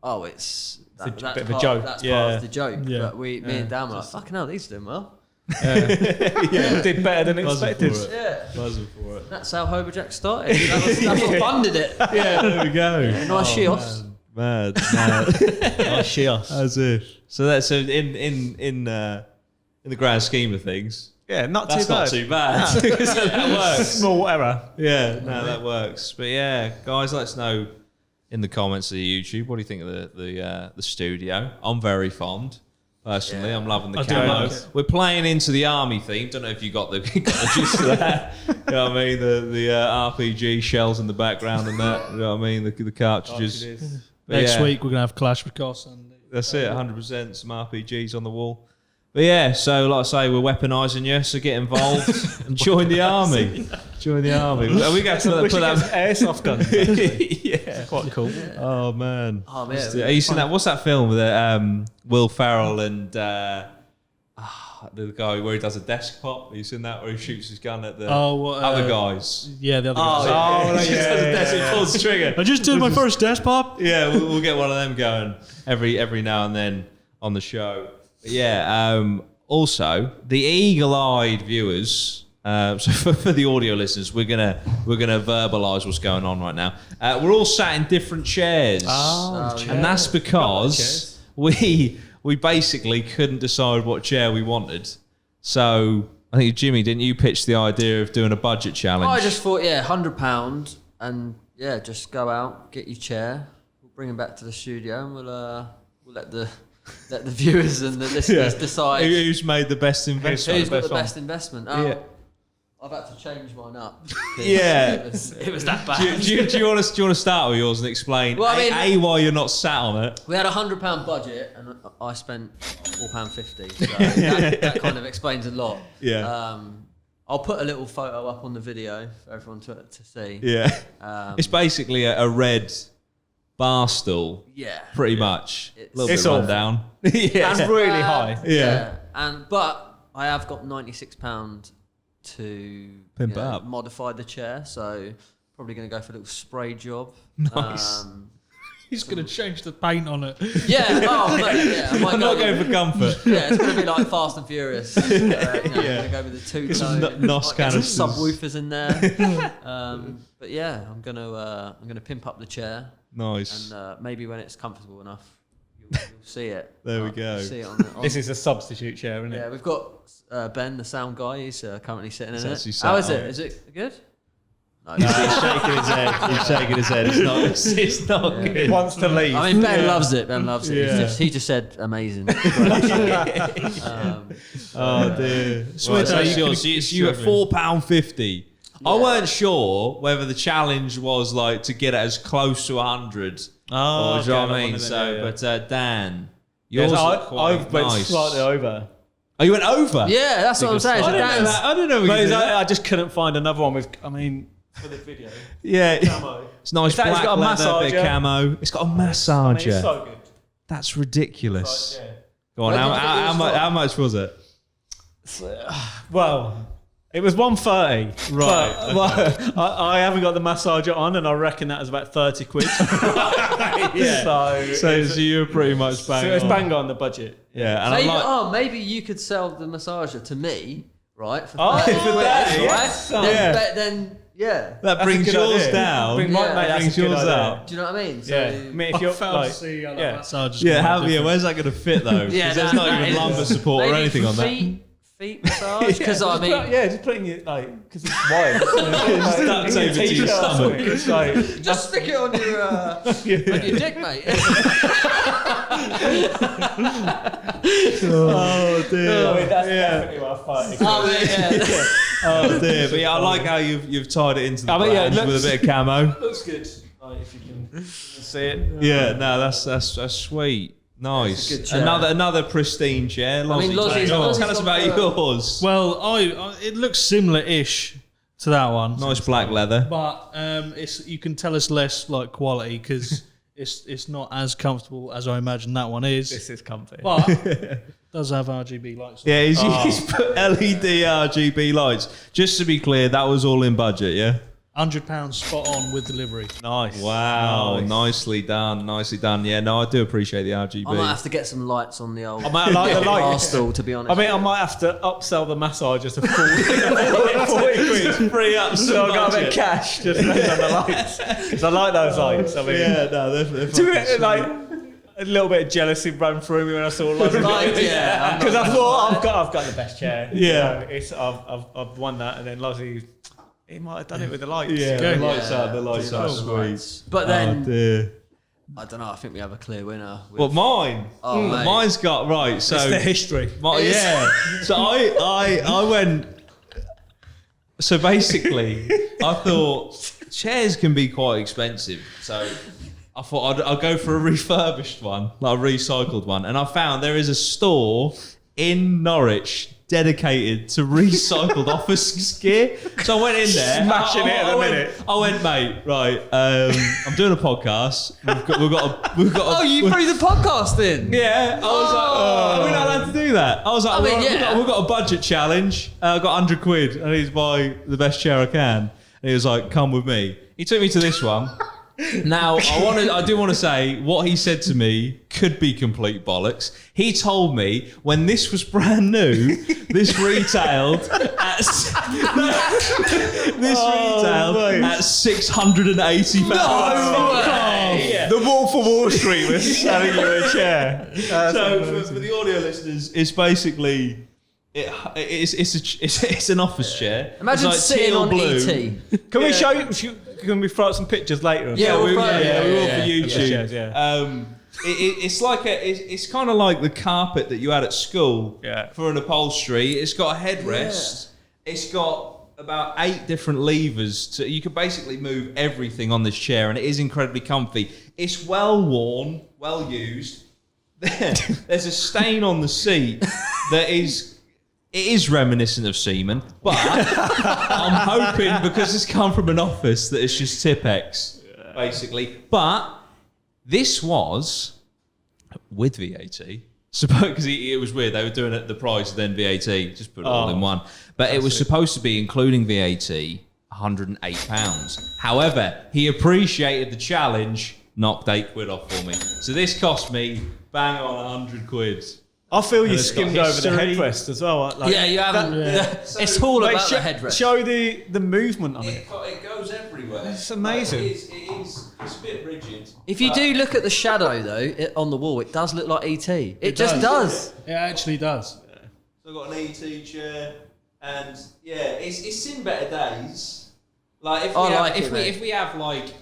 Speaker 2: "Oh, it's
Speaker 3: a
Speaker 2: that's
Speaker 3: bit of a
Speaker 2: part-
Speaker 3: joke."
Speaker 2: That's
Speaker 3: Yeah.
Speaker 2: part of the joke."
Speaker 4: Yeah.
Speaker 2: But me and Dan were like, "Fucking hell, these are doing well."
Speaker 3: did better than expected.
Speaker 1: for it.
Speaker 2: Yeah,
Speaker 1: Buzzing for it.
Speaker 2: that's how Hobo Jack started. That's what funded it.
Speaker 1: Yeah, there we go.
Speaker 2: Nice shios.
Speaker 1: Mad.
Speaker 3: Oh, shios.
Speaker 1: As if. So that's in the grand scheme of things.
Speaker 3: Yeah, not
Speaker 1: That's
Speaker 3: too bad.
Speaker 1: not too bad. So that works.
Speaker 3: Small error.
Speaker 1: Yeah, no, that works. But yeah, guys, let us know in the comments of the YouTube. What do you think of the studio? I'm very fond. Personally, I'm loving the
Speaker 4: I do
Speaker 1: camo.
Speaker 4: like it.
Speaker 1: We're playing into the army theme. Don't know if you got the gist of that. You know what I mean? The RPG shells in the background and that. You know what I mean? The cartridges. But
Speaker 4: Next
Speaker 1: yeah,
Speaker 4: week we're gonna have Clash with Goss and
Speaker 1: that's it. 100%. Some RPGs on the wall. But yeah, so like I say, we're weaponising you. So get involved and join the army. Join the army. Are we going to
Speaker 3: We
Speaker 1: put
Speaker 3: should
Speaker 1: that?
Speaker 3: get airsoft guns.
Speaker 1: Yeah.
Speaker 3: Quite cool.
Speaker 1: Oh man.
Speaker 2: Oh, man.
Speaker 1: Have you seen that? What's that film with Will Ferrell and the guy where he does a desk pop? Have you seen that where he shoots his gun at the other guys?
Speaker 4: Yeah, the other
Speaker 2: Oh,
Speaker 4: guys.
Speaker 1: He just does a desk, he pulls the trigger.
Speaker 4: I just did my first desk pop.
Speaker 1: Yeah, we'll get one of them going every now and then on the show. But yeah. Also, the eagle-eyed viewers So for the audio listeners, we're gonna verbalise what's going on right now. We're all sat in different chairs, and that's because we basically couldn't decide what chair we wanted. So I think Jimmy, didn't you pitch the idea of doing a budget challenge?
Speaker 2: I just thought, £100, and just go out, get your chair, we'll bring them back to the studio, and we'll let the viewers and the listeners decide
Speaker 1: who's made the best investment.
Speaker 2: Who's got the best investment? I've had to change mine up.
Speaker 1: Yeah,
Speaker 2: it was that bad.
Speaker 1: Do you want to start with yours and explain why you're not sat on it?
Speaker 2: We had a £100 budget, and I spent £4.50. So that kind of explains a lot.
Speaker 1: Yeah.
Speaker 2: I'll put a little photo up on the video for everyone to see.
Speaker 1: Yeah. It's basically a red bar stool.
Speaker 2: Yeah.
Speaker 1: Pretty much. A little
Speaker 3: it's
Speaker 1: bit run down.
Speaker 3: And really high.
Speaker 1: Yeah.
Speaker 2: But I have got £96 to
Speaker 1: pimp it up,
Speaker 2: modify the chair. So probably going to go for a little spray job.
Speaker 1: Nice.
Speaker 4: He's going to change the paint on it.
Speaker 2: Yeah. Oh, mate, yeah.
Speaker 1: I'm not going for comfort.
Speaker 2: Yeah, it's going to be like Fast and Furious. I'm going to go with the two-tone.
Speaker 1: NOS canisters.
Speaker 2: Some subwoofers in there. But yeah, I'm going to pimp up the chair.
Speaker 1: Nice.
Speaker 2: And maybe when it's comfortable enough, you'll see it.
Speaker 1: There we go.
Speaker 2: See it on
Speaker 3: This is a substitute chair, isn't it?
Speaker 2: Yeah, we've got Ben, the sound guy. He's currently sitting in it.
Speaker 1: How
Speaker 2: is it? Is it good? No,
Speaker 1: he's shaking his head. He's shaking his head. It's not good.
Speaker 3: He wants to leave.
Speaker 2: I mean, Ben loves it. Ben loves it.
Speaker 1: Yeah.
Speaker 2: He just said amazing.
Speaker 1: Oh dear.
Speaker 3: Well,
Speaker 1: So you at £4.50.
Speaker 2: Yeah.
Speaker 1: I weren't sure whether the challenge was like to get it as close to 100.
Speaker 3: Oh,
Speaker 1: or do you know what I mean?
Speaker 3: yeah.
Speaker 1: So, but Dan, yours
Speaker 3: Yes,
Speaker 1: look quite
Speaker 3: I've went
Speaker 1: nice.
Speaker 3: slightly over.
Speaker 1: Oh, you went over?
Speaker 2: Yeah, that's what I'm saying. So
Speaker 1: I don't know.
Speaker 3: But I just couldn't find another one with. I mean, for the video.
Speaker 1: Yeah,
Speaker 3: Camo.
Speaker 1: it's nice
Speaker 3: It's
Speaker 1: black
Speaker 3: got a
Speaker 1: leather, bit of
Speaker 3: massager.
Speaker 1: camo. It's got a
Speaker 3: I mean,
Speaker 1: massager.
Speaker 3: it's so good.
Speaker 1: That's ridiculous.
Speaker 3: Like, yeah.
Speaker 1: Go on,
Speaker 2: Where did you get yours
Speaker 1: how much was it?
Speaker 3: Well, it was 130.
Speaker 1: Right,
Speaker 3: But, well, I haven't got the massager on, and I reckon that was about 30 quid. Yeah.
Speaker 1: So you were pretty much bang
Speaker 3: So it's
Speaker 1: on.
Speaker 3: bang on the budget.
Speaker 1: Yeah, and
Speaker 2: maybe you could sell the massager to me, right? For
Speaker 3: Oh,
Speaker 2: 30
Speaker 3: for
Speaker 2: quid,
Speaker 3: that,
Speaker 2: right?
Speaker 3: yes.
Speaker 2: Then yeah.
Speaker 1: that brings
Speaker 3: a good
Speaker 1: yours
Speaker 3: idea.
Speaker 1: down.
Speaker 3: Brings
Speaker 1: brings yours out.
Speaker 2: Do you know what I mean? So,
Speaker 3: Yeah. I mean, if you're like,
Speaker 1: Yeah, where's that going to fit though? 'Cause
Speaker 2: Yeah,
Speaker 1: there's
Speaker 2: that-
Speaker 1: not
Speaker 2: that
Speaker 1: even
Speaker 2: is-
Speaker 1: lumbar support or
Speaker 2: maybe
Speaker 1: anything on that.
Speaker 2: Feet massage, because I mean,
Speaker 3: just putting it like because it's wide.
Speaker 1: Just duct tape it to your stomach.
Speaker 3: It's like
Speaker 2: just stick it on your on your dick, mate.
Speaker 1: Oh dear.
Speaker 3: I mean, that's definitely what I find.
Speaker 1: Oh dear. But yeah, I like how you've tied it into the
Speaker 3: mean, yeah, it
Speaker 1: flange with a bit of camo.
Speaker 3: Looks good. Like, if you can see it.
Speaker 1: Yeah, no, that's sweet. Nice.
Speaker 2: It's a good chair.
Speaker 1: Another pristine chair.
Speaker 2: mean, Lozzy's
Speaker 1: tell us
Speaker 2: got
Speaker 1: about yours.
Speaker 4: Well, it looks similar-ish to that one.
Speaker 1: Nice black leather.
Speaker 4: But you can tell it's less like quality because it's not as comfortable as I imagine that one is.
Speaker 3: This is comfy.
Speaker 4: But it does have RGB lights.
Speaker 1: Yeah, he's put LED RGB lights. Just to be clear, that was all in budget, yeah?
Speaker 4: £100 spot on with delivery.
Speaker 3: Nice.
Speaker 1: Wow, nicely done, nicely done. Yeah, no, I do appreciate the RGB.
Speaker 2: I might have to get some lights on the old
Speaker 3: I might like the
Speaker 2: bar
Speaker 3: lights.
Speaker 2: stool, to be honest.
Speaker 3: I mean, I might have to upsell the massager to 40 quid.
Speaker 1: free up
Speaker 3: So I got a bit of cash just spend on the lights because I like those lights. I mean,
Speaker 1: Yeah, no, they're
Speaker 3: like a little bit of jealousy ran through me when I saw Lozzy.
Speaker 2: Like, yeah,
Speaker 3: Because I thought I've got the best chair.
Speaker 1: Yeah.
Speaker 3: You know, I've won that, and then Lozzy, he might have done it with the lights.
Speaker 1: Yeah,
Speaker 4: Go.
Speaker 1: the lights are sweet.
Speaker 2: But
Speaker 1: Oh
Speaker 2: then
Speaker 1: dear.
Speaker 2: I don't know. I think we have a clear winner. With,
Speaker 1: Well, mine.
Speaker 2: Oh, mate.
Speaker 1: Mine's got right. So
Speaker 3: It's the history.
Speaker 1: yeah. So I went. So basically, I thought chairs can be quite expensive. So I thought I'd go for a refurbished one, like a recycled one. And I found there is a store in Norwich dedicated to recycled office gear. So I went in there,
Speaker 3: Smashing it in a minute.
Speaker 1: I went, mate, right? I'm doing a podcast. We've got
Speaker 2: oh, you threw the podcast in?
Speaker 1: yeah, I was like, are we not allowed to do that? I was like,
Speaker 2: I mean,
Speaker 1: we've got a budget challenge. I've got 100 quid. I need to buy the best chair I can. And he was like, come with me. He took me to this one. Now, I do want to say what he said to me could be complete bollocks. He told me when this was brand new, this retailed at £680,000.
Speaker 3: The Wolf of Wall Street was selling you a chair.
Speaker 1: So for the audio listeners, it's basically it's an office chair.
Speaker 2: Imagine
Speaker 1: it's like
Speaker 2: sitting
Speaker 1: teal
Speaker 2: on
Speaker 1: blue.
Speaker 2: ET.
Speaker 3: Can we show you? Can we throw up some pictures later?
Speaker 1: We will for YouTube.
Speaker 3: Yeah.
Speaker 1: It's like it's kind of like the carpet that you had at school for an upholstery. It's got a headrest. Yeah. It's got about 8 different levers. You can basically move everything on this chair, and it is incredibly comfy. It's well worn, well used. There's a stain on the seat that is reminiscent of semen, but I'm hoping because it's come from an office that it's just Tipex, basically. But this was with VAT. Because it was weird. They were doing it the price, then VAT, just put it all in one. But it was supposed to be, including VAT, £108. However, he appreciated the challenge, knocked £8 off for me. So this cost me bang on £100.
Speaker 3: I feel you
Speaker 1: it's
Speaker 3: skimmed
Speaker 1: got
Speaker 3: over the
Speaker 1: history.
Speaker 3: headrest as well. Like,
Speaker 2: You haven't. It's all about the headrest.
Speaker 3: Show the movement on it.
Speaker 1: It goes everywhere.
Speaker 3: It's amazing.
Speaker 1: It's a bit rigid.
Speaker 2: If you do look at the shadow though on the wall, it does look like ET. It just does.
Speaker 4: It actually does.
Speaker 1: So I've got an ET chair, and it's seen better days. Like if we have like,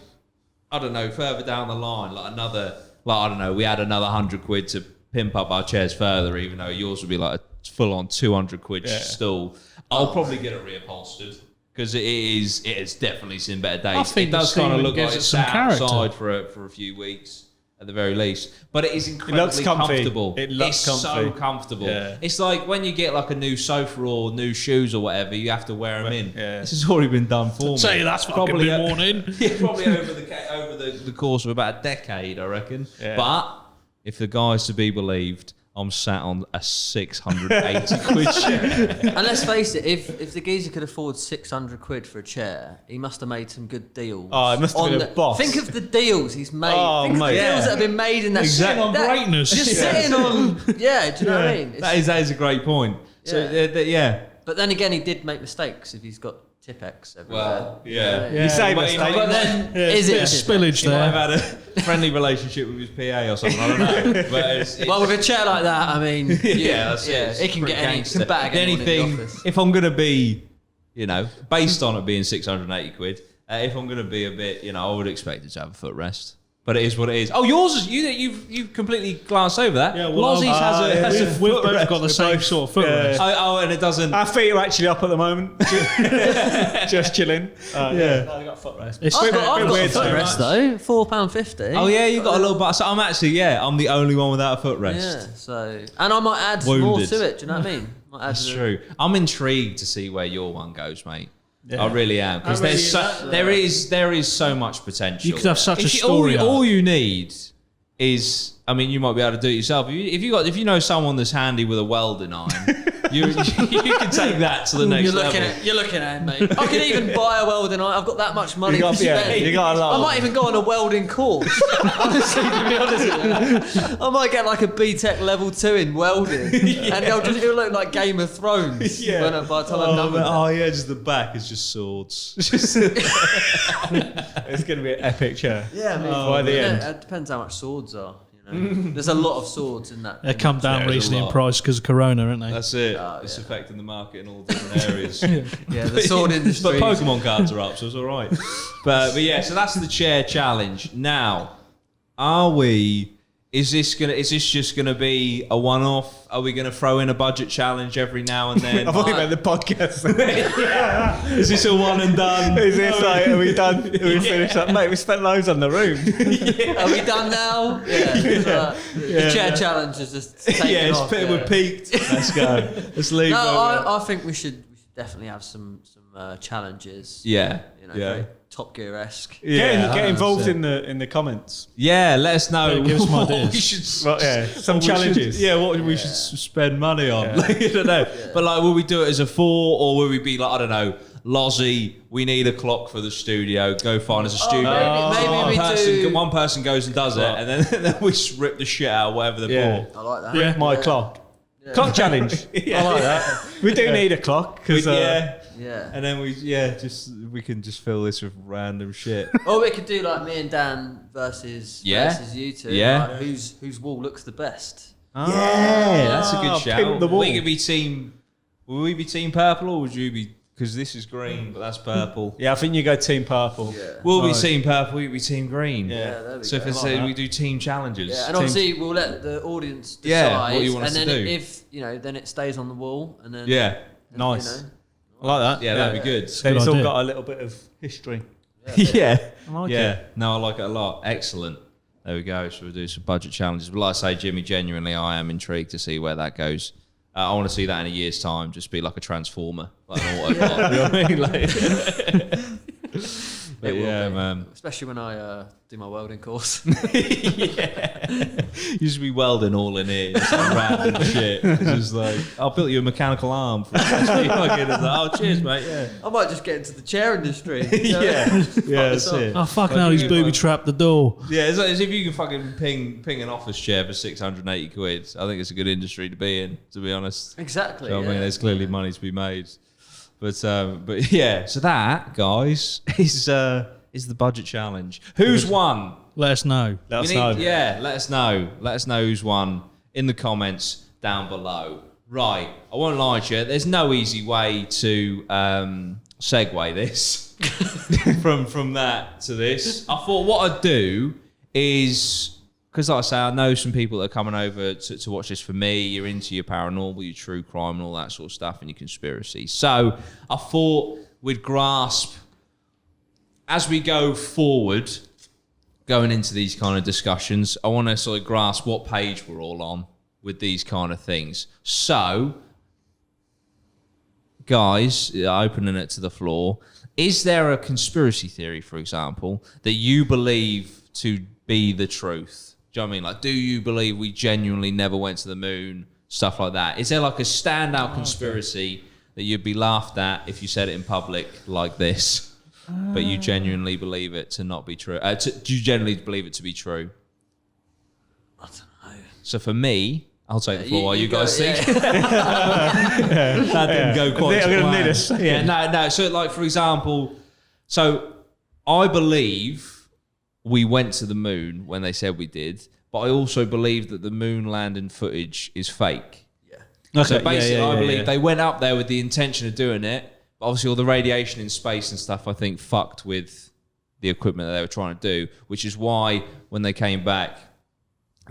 Speaker 1: I don't know, further down the line, like another, like I don't know, we had another £100 to pimp up our chairs further, even though yours would be like a full-on £200 stool. I'll probably get it reupholstered because it is definitely seen better days.
Speaker 4: I think
Speaker 1: it does
Speaker 4: the
Speaker 1: kind of
Speaker 4: ceiling
Speaker 1: look
Speaker 4: gives
Speaker 1: like
Speaker 4: it
Speaker 1: it's
Speaker 4: some
Speaker 1: sat
Speaker 4: character.
Speaker 1: outside for a few weeks at the very least, but it is incredibly
Speaker 3: comfy.
Speaker 1: comfortable.
Speaker 3: It looks
Speaker 1: it's so
Speaker 3: comfy.
Speaker 1: comfortable.
Speaker 3: Yeah.
Speaker 1: It's like when you get like a new sofa or new shoes or whatever, you have to wear them in.
Speaker 3: Yeah.
Speaker 1: This has already been done for me.
Speaker 4: Say that's fucking been worn in.
Speaker 1: Yeah, probably over the course of about a decade, I reckon.
Speaker 3: Yeah.
Speaker 1: But if the guy's to be believed, I'm sat on a £680 chair.
Speaker 2: And let's face it, if the geezer could afford £600 for a chair, he must have made some good deals.
Speaker 3: Oh, he must have been a boss.
Speaker 2: Think of the deals he's made.
Speaker 3: Oh,
Speaker 2: think of the
Speaker 3: mate.
Speaker 2: deals that have been made in that.
Speaker 1: Exactly.
Speaker 4: On greatness.
Speaker 2: Just sitting on. Yeah, do you know what I mean?
Speaker 1: That is a great point. So,
Speaker 2: But then again, he did make mistakes if he's got Tipex everywhere.
Speaker 1: Well, yeah.
Speaker 3: You say
Speaker 1: But
Speaker 3: mistake.
Speaker 2: But then, is it Tipex?
Speaker 4: Spillage
Speaker 1: He might
Speaker 4: there.
Speaker 1: have had a friendly relationship with his PA or something, I don't know. But it's
Speaker 2: Well, with a chair like that, I mean,
Speaker 1: that's it. It's
Speaker 2: it can
Speaker 1: pretty
Speaker 2: get any,
Speaker 1: gangster.
Speaker 2: can bag anyone in the
Speaker 1: anything.
Speaker 2: office.
Speaker 1: If I'm going to be, based on it being £680, if I'm going to be a bit, I would expect it to have a footrest. But it is what it is. Oh, yours is you've completely glanced over that.
Speaker 4: Yeah, well,
Speaker 1: Lozzy's has a
Speaker 4: We've both
Speaker 1: footrest.
Speaker 4: got the same sort of footrest.
Speaker 1: And it doesn't.
Speaker 3: Our feet are actually up at the moment. Just chilling.
Speaker 1: Yeah.
Speaker 3: No, we got footrest.
Speaker 4: It's
Speaker 2: I've got a
Speaker 3: weird so
Speaker 2: footrest though, £4.50.
Speaker 1: Oh yeah, you got a little bit. So I'm actually, I'm the only one without a footrest.
Speaker 2: Yeah, so and I might add more
Speaker 1: Wounded.
Speaker 2: to it. Do you know what I mean? Might add
Speaker 1: That's
Speaker 2: a-
Speaker 1: true. I'm intrigued to see where your one goes, mate.
Speaker 3: Yeah.
Speaker 1: I really am because
Speaker 4: I really
Speaker 1: there is so much potential.
Speaker 4: You could have such a
Speaker 1: If you-
Speaker 4: story.
Speaker 1: all you need is, you might be able to do it yourself. If you know someone that's handy with a welding iron, you can take that to the next level.
Speaker 2: You're looking at it, mate. I can even buy a welding iron. I've got that much money to spend.
Speaker 3: you got a lot.
Speaker 2: I might even go on a welding course. Honestly, to be honest with you, I might get like a BTEC level 2 in welding, and it'll look like Game of Thrones. By the time I'm done with it.
Speaker 1: Just the back is just swords.
Speaker 3: It's going to be an epic chair.
Speaker 2: Yeah, I mean,
Speaker 3: by the end.
Speaker 2: It depends how much swords are. There's a lot of swords in that.
Speaker 4: They come down
Speaker 1: There's a
Speaker 4: recently in
Speaker 1: lot.
Speaker 4: price because of Corona, aren't they?
Speaker 1: That's it.
Speaker 2: Oh,
Speaker 1: It's
Speaker 2: yeah.
Speaker 1: affecting the market in all different areas.
Speaker 2: Yeah, the sword industry.
Speaker 1: But Pokemon cards are up, so it's all right. But yeah, so that's the chair challenge. Now, is this just gonna be a one-off? Are we gonna throw in a budget challenge every now and then?
Speaker 3: I thought you meant the podcast.
Speaker 1: Is this a one and done?
Speaker 3: Is this like, are we done? Are we finished up? Mate, we spent loads on the room.
Speaker 2: Are we done now? Yeah. The chair challenge is just taken off.
Speaker 1: We're peaked. Let's go. Let's leave.
Speaker 2: No, I think we should definitely have some challenges.
Speaker 1: Yeah.
Speaker 2: Very Top Gear-esque.
Speaker 3: Get involved in the comments.
Speaker 1: Yeah, let us know.
Speaker 4: Yeah, give us some
Speaker 1: what
Speaker 4: ideas.
Speaker 1: we should,
Speaker 3: Well, some
Speaker 1: what we should-
Speaker 3: challenges.
Speaker 1: what we should spend money on. I don't know. But will we do it as a 4, or will we be like, I don't know, Lozzy, we need a clock for the studio. Go find us a studio.
Speaker 2: Maybe
Speaker 1: one person goes and does it, and then we just rip the shit out of whatever they bought.
Speaker 2: I like that.
Speaker 3: Rip my clock. Clock challenge. I like that. We do need a clock because
Speaker 2: Yeah.
Speaker 1: and then we can just fill this with random shit.
Speaker 2: Or we could do like me and Dan versus you two.
Speaker 1: Yeah.
Speaker 2: Like, whose wall looks the best?
Speaker 1: Yeah, that's a good
Speaker 3: Pimp
Speaker 1: shout.
Speaker 3: the wall.
Speaker 1: We could be team. Will we be team purple or would you be? Because this is green, but that's purple.
Speaker 3: Yeah, I think you go team purple.
Speaker 2: Yeah.
Speaker 1: We'll be team purple. We'll be team green.
Speaker 2: Yeah, there we
Speaker 1: So
Speaker 2: go.
Speaker 1: if we do team challenges.
Speaker 2: Yeah, and obviously we'll let the audience decide.
Speaker 1: what you want us
Speaker 2: and
Speaker 1: to
Speaker 2: then
Speaker 1: do.
Speaker 2: if then it stays on the wall, and then
Speaker 1: Yeah.
Speaker 3: Nice. I like that.
Speaker 1: Yeah, that'd be good.
Speaker 3: Then it's all
Speaker 4: idea.
Speaker 3: got a little bit of history.
Speaker 1: Yeah.
Speaker 3: I like
Speaker 1: Yeah.
Speaker 3: it.
Speaker 1: No, I like it a lot. Excellent. There we go. So we'll do some budget challenges. But like I say, Jimmy, genuinely, I am intrigued to see where that goes. I want to see that in a year's time. Just be like a transformer, like an Autobot. You know what I mean? But yeah, man.
Speaker 2: especially when I do my welding course.
Speaker 1: You just be welding all in here, just like random shit. It's just like, I'll build you a mechanical arm. Oh, cheers, mate. Yeah.
Speaker 2: I might just get into the chair industry.
Speaker 1: Yeah, that's it.
Speaker 4: Oh, fucking hell, he's booby trapped the door.
Speaker 1: Yeah, it's like as if you can fucking ping an office chair for 680 quid. I think it's a good industry to be in, to be honest.
Speaker 2: Exactly.
Speaker 1: You know what I mean?
Speaker 2: yeah.
Speaker 1: There's clearly money to be made. But yeah, so that, guys, is the budget challenge. Who's won?
Speaker 4: Let us know.
Speaker 3: Let us
Speaker 1: We
Speaker 3: know.
Speaker 1: need- Yeah, let us know. Let us know who's won in the comments down below. Right, I won't lie to you. There's no easy way to segue this from that to this. I thought what I'd do is, because like I say, I know some people that are coming over to watch this for me. You're into your paranormal, your true crime and all that sort of stuff and your conspiracies. So I thought we'd grasp, as we go forward, going into these kind of discussions, I want to sort of grasp what page we're all on with these kind of things. So, guys, opening it to the floor, is there a conspiracy theory, for example, that you believe to be the truth? Do you know what I mean? Like, do you believe we genuinely never went to the moon? Stuff like that. Is there like a standout conspiracy that you'd be laughed at if you said it in public like this? But you genuinely believe it to not be true. Do you generally believe it to be true?
Speaker 2: I don't know.
Speaker 1: So for me, I'll take the floor while you
Speaker 2: go,
Speaker 1: guys think.
Speaker 2: yeah.
Speaker 1: That didn't go quite.
Speaker 3: I'm
Speaker 1: to
Speaker 3: gonna need
Speaker 1: plan.
Speaker 3: a second.
Speaker 1: Yeah, no. So like for example, so I believe we went to the moon when they said we did, but I also believe that the moon landing footage is fake.
Speaker 2: Yeah.
Speaker 1: So
Speaker 3: Okay,
Speaker 1: basically, I believe
Speaker 3: yeah.
Speaker 1: they went up there with the intention of doing it. But obviously, all the radiation in space and stuff, I think, fucked with the equipment that they were trying to do, which is why when they came back,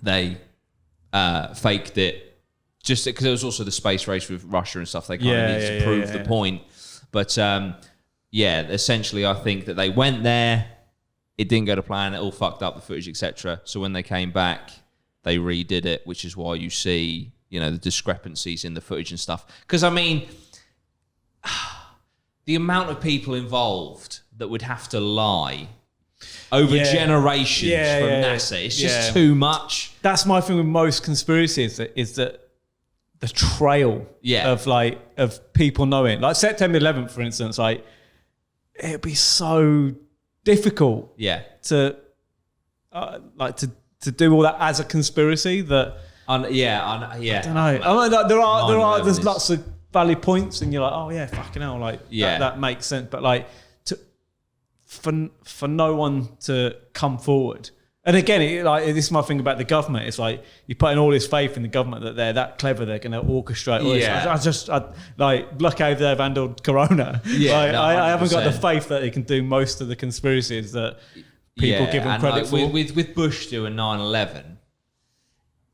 Speaker 1: they faked it. Just because there was also the space race with Russia and stuff. They kind of needed to prove the point. But yeah, essentially, I think that they went there. It didn't go to plan. It all fucked up the footage, etc. So when they came back, they redid it, which is why you see, the discrepancies in the footage and stuff. Because I mean, the amount of people involved that would have to lie over generations from NASA, it's just too much.
Speaker 3: That's my thing with most conspiracies is that the trail of people knowing. Like September 11th, for instance, like it'd be so difficult to do all that as a conspiracy that I don't know. I mean, like, there's lots of valid points and you're like, oh yeah, fucking hell, like that makes sense. But like for no one to come forward. And again, this is my thing about the government. It's like you're putting all this faith in the government that they're that clever, they're going to orchestrate all this. I look how they've handled Corona.
Speaker 1: Yeah,
Speaker 3: I haven't got the
Speaker 1: 100%.
Speaker 3: faith that they can do most of the conspiracies that people give them credit for.
Speaker 1: With Bush doing 9/11,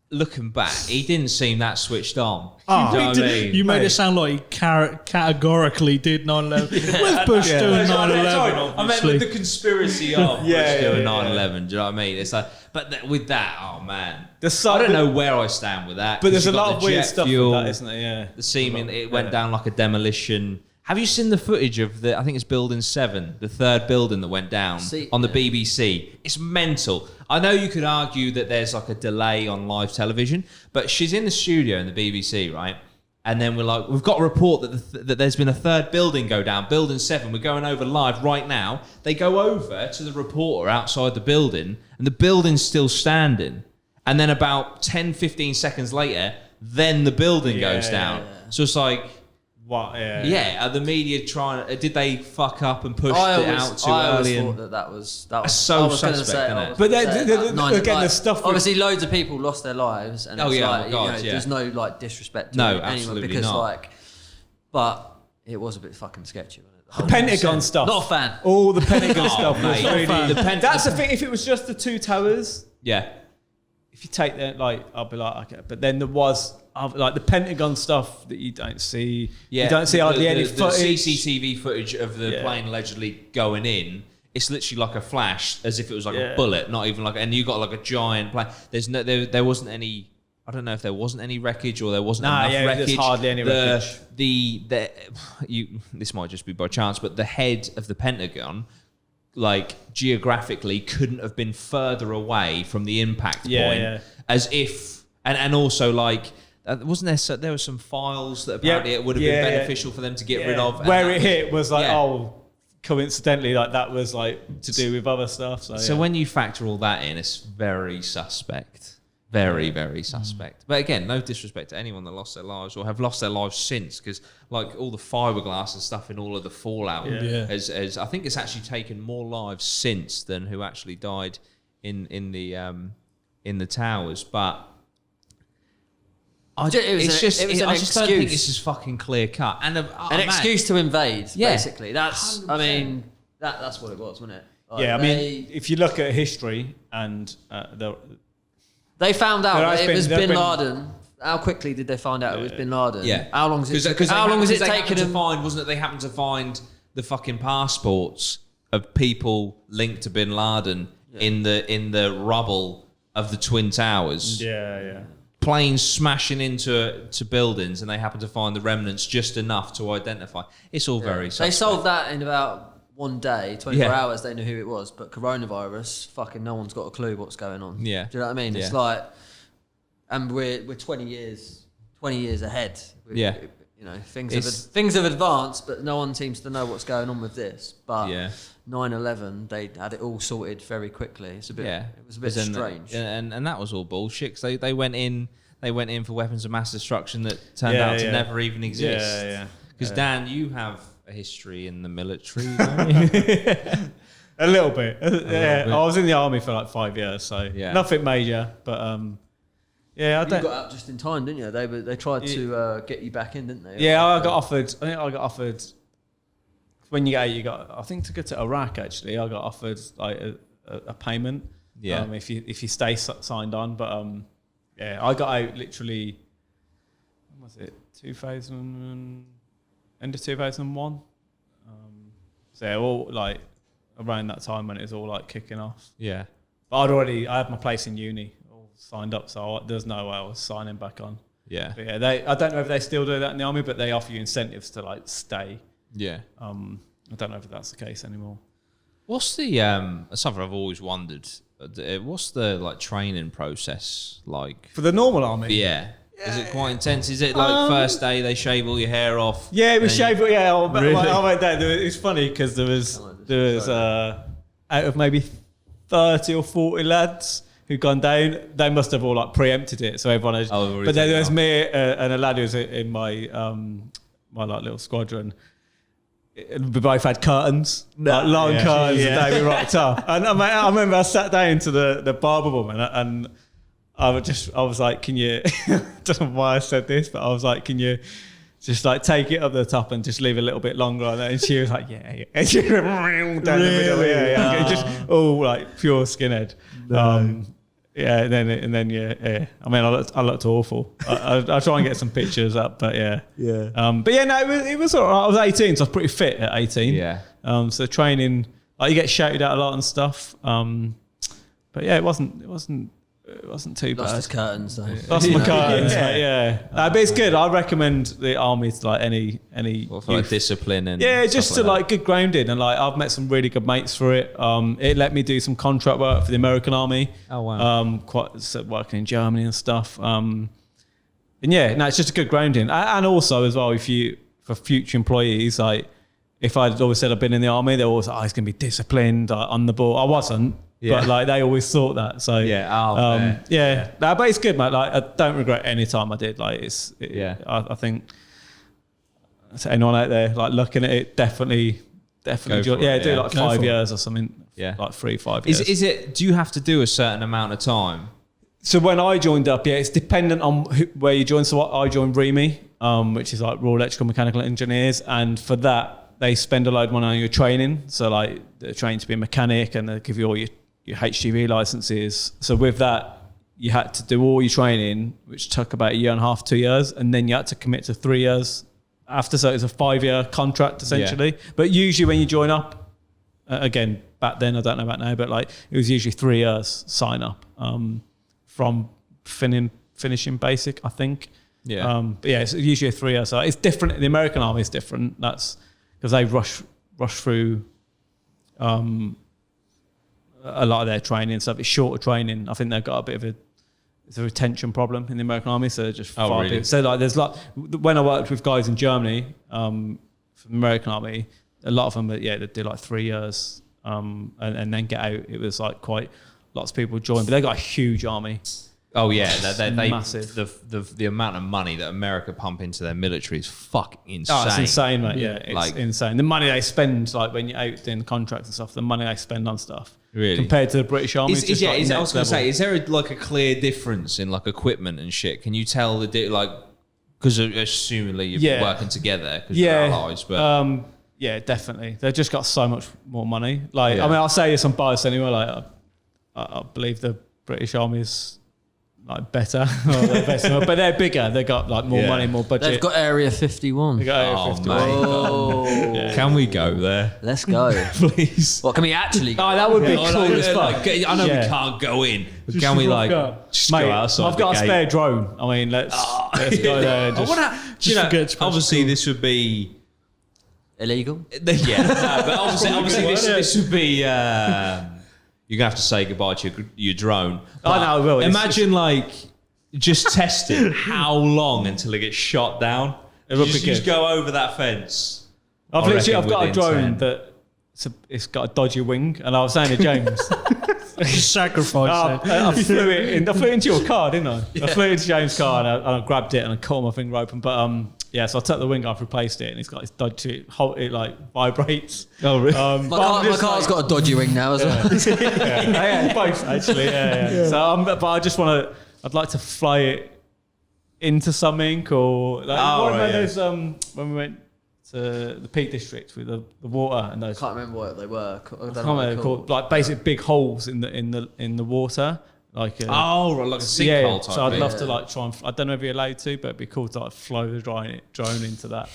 Speaker 1: looking back, he didn't seem that switched on. You know what I mean?
Speaker 4: You made it sound like he categorically did 9/11. With Bush doing 9/11,
Speaker 1: I meant
Speaker 4: obviously.
Speaker 1: with the conspiracy of Bush doing 9/11.
Speaker 3: yeah.
Speaker 1: Do you know what I mean? It's like, but with that, oh man,
Speaker 3: There's
Speaker 1: I don't know where I stand with that.
Speaker 3: But there's a
Speaker 1: You've got
Speaker 3: lot
Speaker 1: the
Speaker 3: of weird
Speaker 1: jet
Speaker 3: stuff
Speaker 1: fuel,
Speaker 3: with that, isn't it? Yeah.
Speaker 1: The seeming, it went down like a demolition. Have you seen the footage of I think it's Building 7, the third building that went down on the BBC? It's mental. I know you could argue that there's like a delay on live television, but she's in the studio in the BBC, right? And then we're like, we've got a report that there's been a third building go down, building 7. We're going over live right now. They go over to the reporter outside the building, and the building's still standing. And then about 10, 15 seconds later, then the building goes down. So it's like,
Speaker 3: what?
Speaker 1: Are the media trying? Did they fuck up and pushed it out too
Speaker 2: I
Speaker 1: early?
Speaker 2: always thought that was
Speaker 1: so suspect, isn't it?
Speaker 3: But again, the stuff.
Speaker 2: Obviously, loads of people lost their lives, and it's
Speaker 1: my God,
Speaker 2: there's no like disrespect to anyone
Speaker 1: absolutely
Speaker 2: because
Speaker 1: not.
Speaker 2: but it was a bit fucking sketchy.
Speaker 3: The Pentagon stuff.
Speaker 2: Not a fan.
Speaker 3: All the Pentagon stuff was
Speaker 1: mate.
Speaker 3: really.
Speaker 1: That's
Speaker 3: the thing. If it was just the 2 towers,
Speaker 1: Yeah.
Speaker 3: if you take that, like, I'll be like, okay. But then there was like the Pentagon stuff that you don't see.
Speaker 1: Yeah,
Speaker 3: you don't see hardly any
Speaker 1: the
Speaker 3: footage.
Speaker 1: CCTV footage of the plane allegedly going in. It's literally like a flash, as if it was like a bullet, not even like. And you got like a giant plane. There's no, there wasn't any. I don't know if there wasn't any wreckage or there wasn't enough wreckage.
Speaker 3: There's hardly any wreckage.
Speaker 1: This might just be by chance, but the head of the Pentagon, like geographically, couldn't have been further away from the impact point. As if, and also like. Wasn't there? So there were some files that apparently it would have been beneficial for them to get rid of.
Speaker 3: Where it hit was like, coincidentally, like that was like to do with other stuff. So
Speaker 1: when you factor all that in, it's very suspect. Very, very suspect. But again, no disrespect to anyone that lost their lives or have lost their lives since, because like all the fiberglass and stuff in all of the fallout has I think it's actually taken more lives since than who actually died in the towers. But I just don't think this is fucking clear cut and
Speaker 2: an excuse to invade.
Speaker 1: Yeah.
Speaker 2: Basically, that's 100%. I mean that's what it was, wasn't it? Like
Speaker 3: I mean, if you look at history and
Speaker 2: they found out it was Bin Laden. How quickly did they find out it was Bin Laden?
Speaker 1: Yeah.
Speaker 2: How long was it taking them?
Speaker 1: Wasn't it they happened to find the fucking passports of people linked to Bin Laden in the rubble of the Twin Towers?
Speaker 3: Yeah.
Speaker 1: Planes smashing into buildings, and they happen to find the remnants just enough to identify. It's all very suspect.
Speaker 2: They solved that in about one day, 24 hours. They knew who it was, but coronavirus, fucking no one's got a clue what's going on.
Speaker 1: Yeah,
Speaker 2: do you know what I mean? It's like, and we're 20 years ahead. You know, things have advanced, but no one seems to know what's going on with this. But 9/11, they had it all sorted very quickly. It's a bit, it was a bit strange.
Speaker 1: And that was all bullshit. 'Cause they went in for weapons of mass destruction that turned out to never even exist. Because Dan, you have a history in the military, don't you?
Speaker 3: A little bit. I was in the army for like 5 years, so nothing major. But I
Speaker 2: you
Speaker 3: don't.
Speaker 2: got out just in time, didn't you? They tried to get you back in, didn't they?
Speaker 3: Yeah, I got offered. I think I got offered. When you get, I think to go to Iraq. Actually, I got offered like a payment. Yeah. If you stay signed on, but I got out literally. When was it? 2000, end of 2001. All like around that time when it was all like kicking off.
Speaker 1: Yeah.
Speaker 3: But I had my place in uni all signed up, so there's no way I was signing back on.
Speaker 1: Yeah.
Speaker 3: But I don't know if they still do that in the army, but they offer you incentives to like stay.
Speaker 1: Yeah.
Speaker 3: I don't know if that's the case anymore.
Speaker 1: What's the something I've always wondered? What's the like training process like
Speaker 3: for the normal army?
Speaker 1: Yeah. Is it quite intense? Is it like first day they shave all your hair off?
Speaker 3: Yeah, it was shaved. Yeah,
Speaker 1: Really?
Speaker 3: I went down. It's funny because there was out of maybe 30 or 40 lads who'd gone down. They must have all like preempted it, so everyone has. But then there was me and a lad who was in my my like little squadron. We both had curtains, like long curtains, the day we rocked up. And I remember I sat down to the barber woman and I was like, can you, I don't know why I said this, but I was like, can you just like take it up the top and just leave a little bit longer on that? And she was like, yeah. And she went down the middle, just all like pure skinhead. No. And then I mean, I looked awful. I'll try and get some pictures up, but no, it was all right. I was 18, so I was pretty fit at 18.
Speaker 1: Yeah.
Speaker 3: So training, like you get shouted at a lot and stuff. But yeah, it wasn't too bad.
Speaker 2: Lost his curtains though.
Speaker 3: Lost my curtains, but it's good. I recommend the army to like any
Speaker 1: for like discipline and
Speaker 3: just to like good grounding, and like I've met some really good mates for it. It let me do some contract work for the American army.
Speaker 1: Oh wow.
Speaker 3: Working in Germany and stuff. And yeah, no, it's just a good grounding. And also as well, for future employees, like if I'd always said I've been in the army, they're always like, oh, he's going to be disciplined, like, on the ball. I wasn't, but like they always thought that. So no, but it's good, mate. Like I don't regret any time I did. Like I think to anyone out there like looking at it, definitely do like 5 years or something. Yeah, like 3-5 years.
Speaker 1: Is it? Do you have to do a certain amount of time?
Speaker 3: So when I joined up, it's dependent on where you join. So I joined REME, which is like Royal Electrical Mechanical Engineers, and for that they spend a load of money on your training. So like they're trained to be a mechanic, and they give you all your HGV licenses. So with that, you had to do all your training, which took about 1.5 years, 2 years, and then you had to commit to 3 years after. So it's a 5-year contract essentially. Yeah. But usually when you join up, again back then, I don't know about now, but like it was usually 3 years sign up. From finishing basic, I think. Yeah. But yeah, it's usually a 3 year. So it's different. The American Army is different. That's because they rush through a lot of their training and stuff. It's shorter training. I think they've got a bit of a retention problem in the American Army. So they're just really? So like there's like when I worked with guys in Germany from the American Army, a lot of them, they did like 3 years and then get out. It was like lots of people join, but they got a huge army.
Speaker 1: Oh yeah, they
Speaker 3: massive.
Speaker 1: The amount of money that America pump into their military is fucking insane.
Speaker 3: Oh, it's insane, mate. Yeah, it's insane. The money they spend, like when you're out doing contracts and stuff, the money they spend on stuff,
Speaker 1: really,
Speaker 3: compared to the British Army.
Speaker 1: I was going to say, is there like a clear difference in like equipment and shit? Can you tell because assumingly you're working together because you're allies, but
Speaker 3: yeah, definitely. They've just got so much more money. Like, I mean, I'll say this, I'm biased anyway. Like, I believe the British Army is like better, but they're bigger. They got like more money, more budget.
Speaker 2: They've got Area 51.
Speaker 3: They got Area 51.
Speaker 2: Oh.
Speaker 1: Can we go there?
Speaker 2: Let's go,
Speaker 1: please.
Speaker 2: What can we actually go?
Speaker 3: Oh, that would be cool as fuck.
Speaker 1: I know we can't go in, but can we just go outside?
Speaker 3: I've got a spare drone. I mean, let's go there. And
Speaker 1: obviously this would be
Speaker 2: illegal.
Speaker 1: Yeah, but obviously this would be. You're going to have to say goodbye to your drone.
Speaker 3: But I will.
Speaker 1: Imagine just testing how long until it gets shot down. You just go over that fence.
Speaker 3: I've got a drone that it's got a dodgy wing, and I was saying to James,
Speaker 4: sacrifice it.
Speaker 3: I flew it into your car, didn't I? Yeah. I flew into James' car and I grabbed it and I cut my finger open. But so I took the wing off, replaced it, and it's got this dodgy. It like vibrates.
Speaker 1: Oh really?
Speaker 2: My car's got a dodgy wing now as well.
Speaker 3: Both actually. Yeah. So, but I just I'd like to fly it into something or those when we went to the Peak District with the water and those.
Speaker 2: I can't remember what they were.
Speaker 3: I can't remember what they're called. Like basic big holes in the water. Like a
Speaker 1: sinkhole type.
Speaker 3: So I'd love to try and. I don't know if you're allowed to, but it'd be cool to flow the drone into that.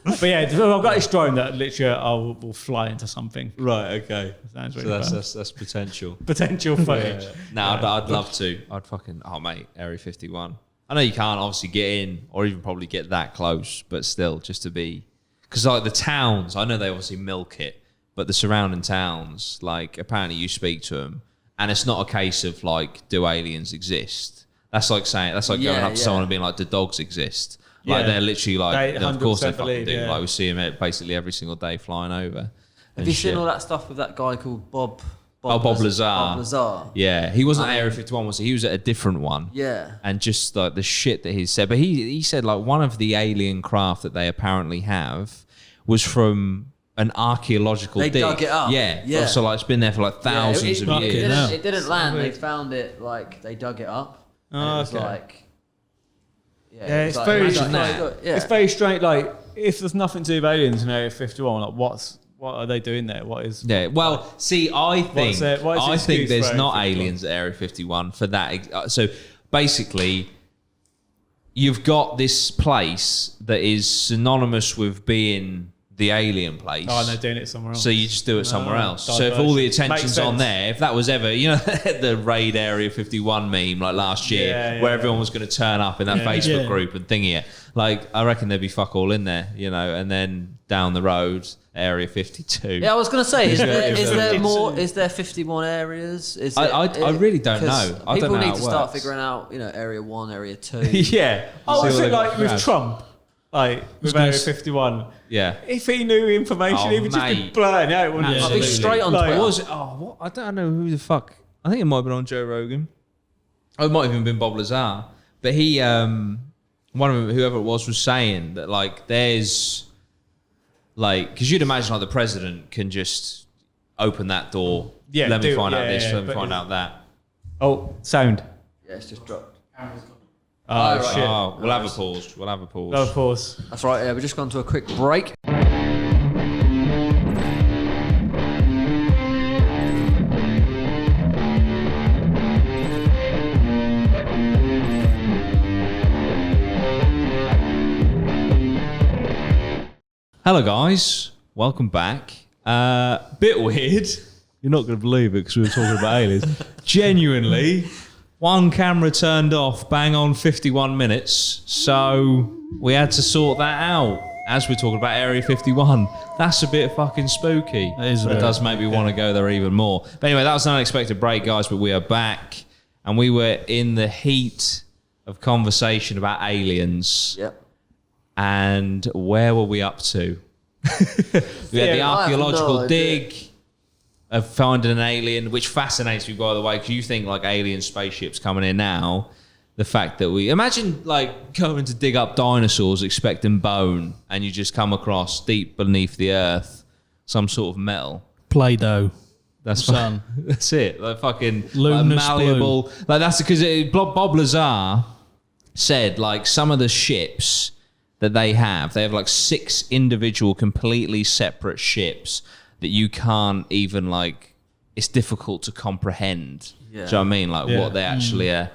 Speaker 3: But yeah, I've got this drone that literally will fly into something.
Speaker 1: Right. Okay.
Speaker 3: Sounds really fun.
Speaker 1: That's potential.
Speaker 3: Potential footage.
Speaker 1: I'd love to. I'd fucking. Oh mate, Area 51. I know you can't obviously get in or even probably get that close, but still, just to be, because the towns, I know they obviously milk it, but the surrounding towns, apparently you speak to them. And it's not a case of do aliens exist? That's like saying going up to someone and being do dogs exist? They're literally of course they fucking do. We see them basically every single day flying over.
Speaker 2: Have you seen all that stuff with that guy called Bob?
Speaker 1: Bob Lazar.
Speaker 2: Bob Lazar.
Speaker 1: Yeah, he wasn't at Area 51, was he? He was at a different one.
Speaker 2: Yeah.
Speaker 1: And just the shit that he said, but he said one of the alien craft that they apparently have was from an archaeological dig.
Speaker 2: They dug it up.
Speaker 1: Yeah. So it's been there for thousands of years.
Speaker 2: It didn't land. They found it they dug it up.
Speaker 3: Oh,
Speaker 2: it was
Speaker 3: it's very strange. It's very strange. If there's nothing to do with aliens in Area 51, what are they doing there? What is?
Speaker 1: Yeah. Well, see, I think there's not
Speaker 3: 51?
Speaker 1: Aliens at Area 51 for that. So basically, you've got this place that is synonymous with being the alien place.
Speaker 3: Oh, and they're doing it somewhere else.
Speaker 1: So you just do it somewhere else. So if
Speaker 3: diversion.
Speaker 1: all the
Speaker 3: Makes
Speaker 1: attention's on
Speaker 3: sense.
Speaker 1: there, if that was ever, the Raid Area 51 meme like last year, where everyone was going to turn up in that Facebook group and thingy it, like I reckon there'd be fuck all in there, and then down the road, Area 52.
Speaker 2: Yeah, I was going to say, is there more? Is there 51 areas?
Speaker 1: I really don't know. I don't
Speaker 2: People
Speaker 1: know
Speaker 2: need
Speaker 1: how
Speaker 2: to
Speaker 1: it
Speaker 2: start
Speaker 1: works.
Speaker 2: Area 1, Area 1, Area 2.
Speaker 1: Yeah.
Speaker 3: Oh,
Speaker 1: See
Speaker 3: is
Speaker 1: what
Speaker 3: it
Speaker 1: they've
Speaker 3: like
Speaker 1: got
Speaker 3: with
Speaker 1: grabbed.
Speaker 3: Trump? Like with
Speaker 4: gonna
Speaker 3: Area
Speaker 4: s-
Speaker 3: 51.
Speaker 1: Yeah.
Speaker 3: If he knew information,
Speaker 1: Oh,
Speaker 3: he would just be
Speaker 1: mate.
Speaker 3: blurting out. Wouldn't he?
Speaker 2: I'll be straight on
Speaker 3: Like,
Speaker 2: Twitter.
Speaker 1: Was it? Oh, what? I don't know who the fuck. I think it might have been on Joe Rogan. Oh, it might have even been Bob Lazar. But he, one of them, whoever it was saying that like there's like, because you'd imagine like the president can just open that door.
Speaker 3: Yeah,
Speaker 1: let me
Speaker 3: do-
Speaker 1: find out
Speaker 3: yeah,
Speaker 1: this.
Speaker 3: yeah,
Speaker 1: Let me
Speaker 3: but
Speaker 1: find
Speaker 3: is-
Speaker 1: out that.
Speaker 3: Oh, sound.
Speaker 2: Yeah, it's just dropped.
Speaker 3: Oh,
Speaker 2: right.
Speaker 3: shit.
Speaker 1: Oh, we'll have a pause. We'll have a pause.
Speaker 3: Of course.
Speaker 2: That's right, yeah, we've just gone to a quick break.
Speaker 1: Hello, guys. Welcome back. Bit weird. You're not going to believe it because we were talking about aliens. Genuinely, one camera turned off, bang on 51 minutes. So we had to sort that out as we're talking about Area 51. That's a bit fucking spooky.
Speaker 4: That is a
Speaker 1: But it
Speaker 4: bit.
Speaker 1: does make me want to go there even more. But anyway, that was an unexpected break, guys. But we are back. And we were in the heat of conversation about aliens.
Speaker 2: Yep.
Speaker 1: And where were we up to? We had the
Speaker 2: I have
Speaker 1: archaeological
Speaker 2: no idea.
Speaker 1: dig of finding an alien, which fascinates me, by the way, because you think like alien spaceships coming in now. The fact that we imagine like going to dig up dinosaurs expecting bone, and you just come across deep beneath the earth some sort of metal.
Speaker 4: Play-Doh.
Speaker 1: That's
Speaker 4: Sun.
Speaker 1: That's it. Like fucking
Speaker 4: Luminous
Speaker 1: malleable. Like that's because Bob Lazar said like some of the ships that they have like 6 individual, completely separate ships that you can't even like. It's difficult to comprehend.
Speaker 2: Yeah.
Speaker 1: Do you know what I mean? Like
Speaker 3: Yeah.
Speaker 1: what they actually are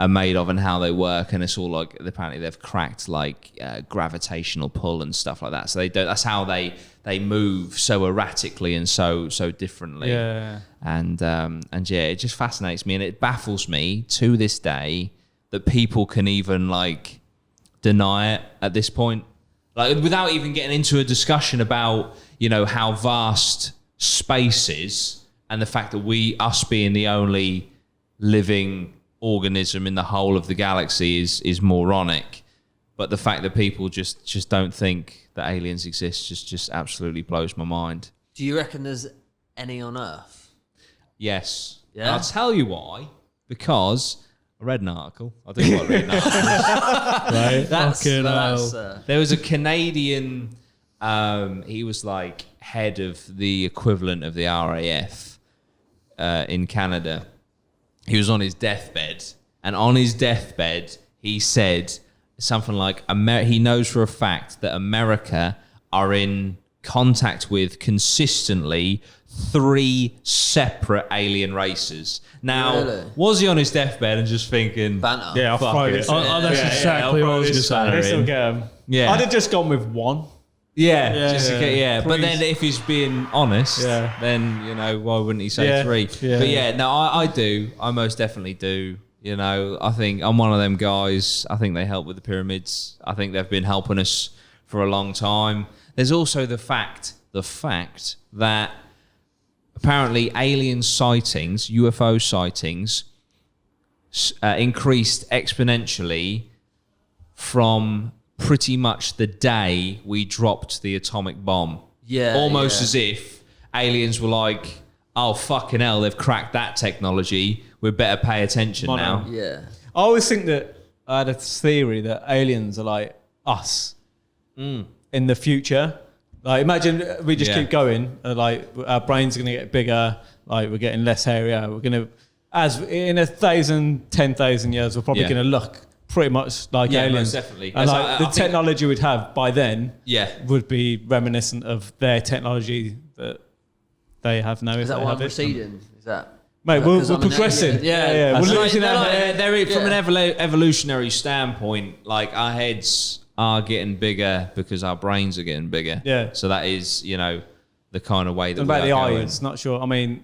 Speaker 1: made of and how they work, and it's all like apparently they've cracked like gravitational pull and stuff like that. So they don't. That's how they move so erratically and so differently.
Speaker 3: Yeah.
Speaker 1: And yeah, it just fascinates me, and it baffles me to this day that people can even like deny it at this point, like without even getting into a discussion about how vast space is and the fact that us being the only living organism in the whole of the galaxy is moronic. But the fact that people just don't think that aliens exist just absolutely blows my mind.
Speaker 2: Do you reckon there's any on Earth?
Speaker 1: Yes.
Speaker 2: Yeah?
Speaker 1: And I'll tell you why. Because I read an article. I do like reading articles. Right? There was a Canadian, he was like head of the equivalent of the RAF in Canada. He was on his deathbed. And on his deathbed, he said something like, he knows for a fact that America are in contact with consistently 3 separate alien races. Now,
Speaker 2: Really?
Speaker 1: was he on his deathbed and just thinking,
Speaker 2: Banter.
Speaker 3: Yeah, I'll
Speaker 1: Fuck
Speaker 3: throw
Speaker 1: it.
Speaker 3: this.
Speaker 4: Oh, that's exactly what I was going to say.
Speaker 3: This will get 'em.
Speaker 1: Yeah.
Speaker 3: I'd have just gone with one.
Speaker 1: Yeah,
Speaker 4: Yeah,
Speaker 1: just to
Speaker 3: yeah.
Speaker 1: get, yeah. But
Speaker 3: Please.
Speaker 1: then if he's being honest,
Speaker 3: Yeah.
Speaker 1: then, why wouldn't he say
Speaker 3: Yeah,
Speaker 1: 3?
Speaker 3: yeah.
Speaker 1: But yeah, no, I do. I most definitely do. I think I'm one of them guys. I think they help with the pyramids. I think they've been helping us for a long time. There's also the fact that apparently alien sightings, UFO sightings, increased exponentially from pretty much the day we dropped the atomic bomb.
Speaker 2: Yeah.
Speaker 1: Almost
Speaker 2: yeah.
Speaker 1: as if aliens were like, oh, fucking hell, they've cracked that technology. We better pay attention now.
Speaker 2: Yeah.
Speaker 3: I always think that I had a theory that aliens are like us in the future. Like, imagine we just
Speaker 1: Yeah.
Speaker 3: keep going. Like, our brains are going to get bigger. Like, we're getting less area. We're going to, as in 1,000, 10,000 years, we're probably
Speaker 1: Yeah.
Speaker 3: going to look pretty much like
Speaker 1: Yeah,
Speaker 3: aliens.
Speaker 1: most definitely.
Speaker 3: And
Speaker 1: As
Speaker 3: like,
Speaker 1: I
Speaker 3: the
Speaker 1: think-
Speaker 3: technology we'd have by then
Speaker 1: Yeah.
Speaker 3: would be reminiscent of their technology that they have now.
Speaker 2: Is that why I'm proceeding? Is that?
Speaker 3: Mate,
Speaker 2: Because
Speaker 3: we're
Speaker 2: I'm an
Speaker 3: progressing.
Speaker 2: alien.
Speaker 3: Yeah.
Speaker 1: That's
Speaker 3: We're
Speaker 1: right.
Speaker 3: losing
Speaker 1: They're
Speaker 3: our
Speaker 1: like-
Speaker 3: hair.
Speaker 1: they're from
Speaker 2: Yeah.
Speaker 1: an evolutionary standpoint, like our heads are getting bigger because our brains are getting bigger.
Speaker 3: Yeah.
Speaker 1: So that is, the kind of way that
Speaker 3: What
Speaker 1: we
Speaker 3: about the
Speaker 1: are going.
Speaker 3: eyes? Not sure. I mean,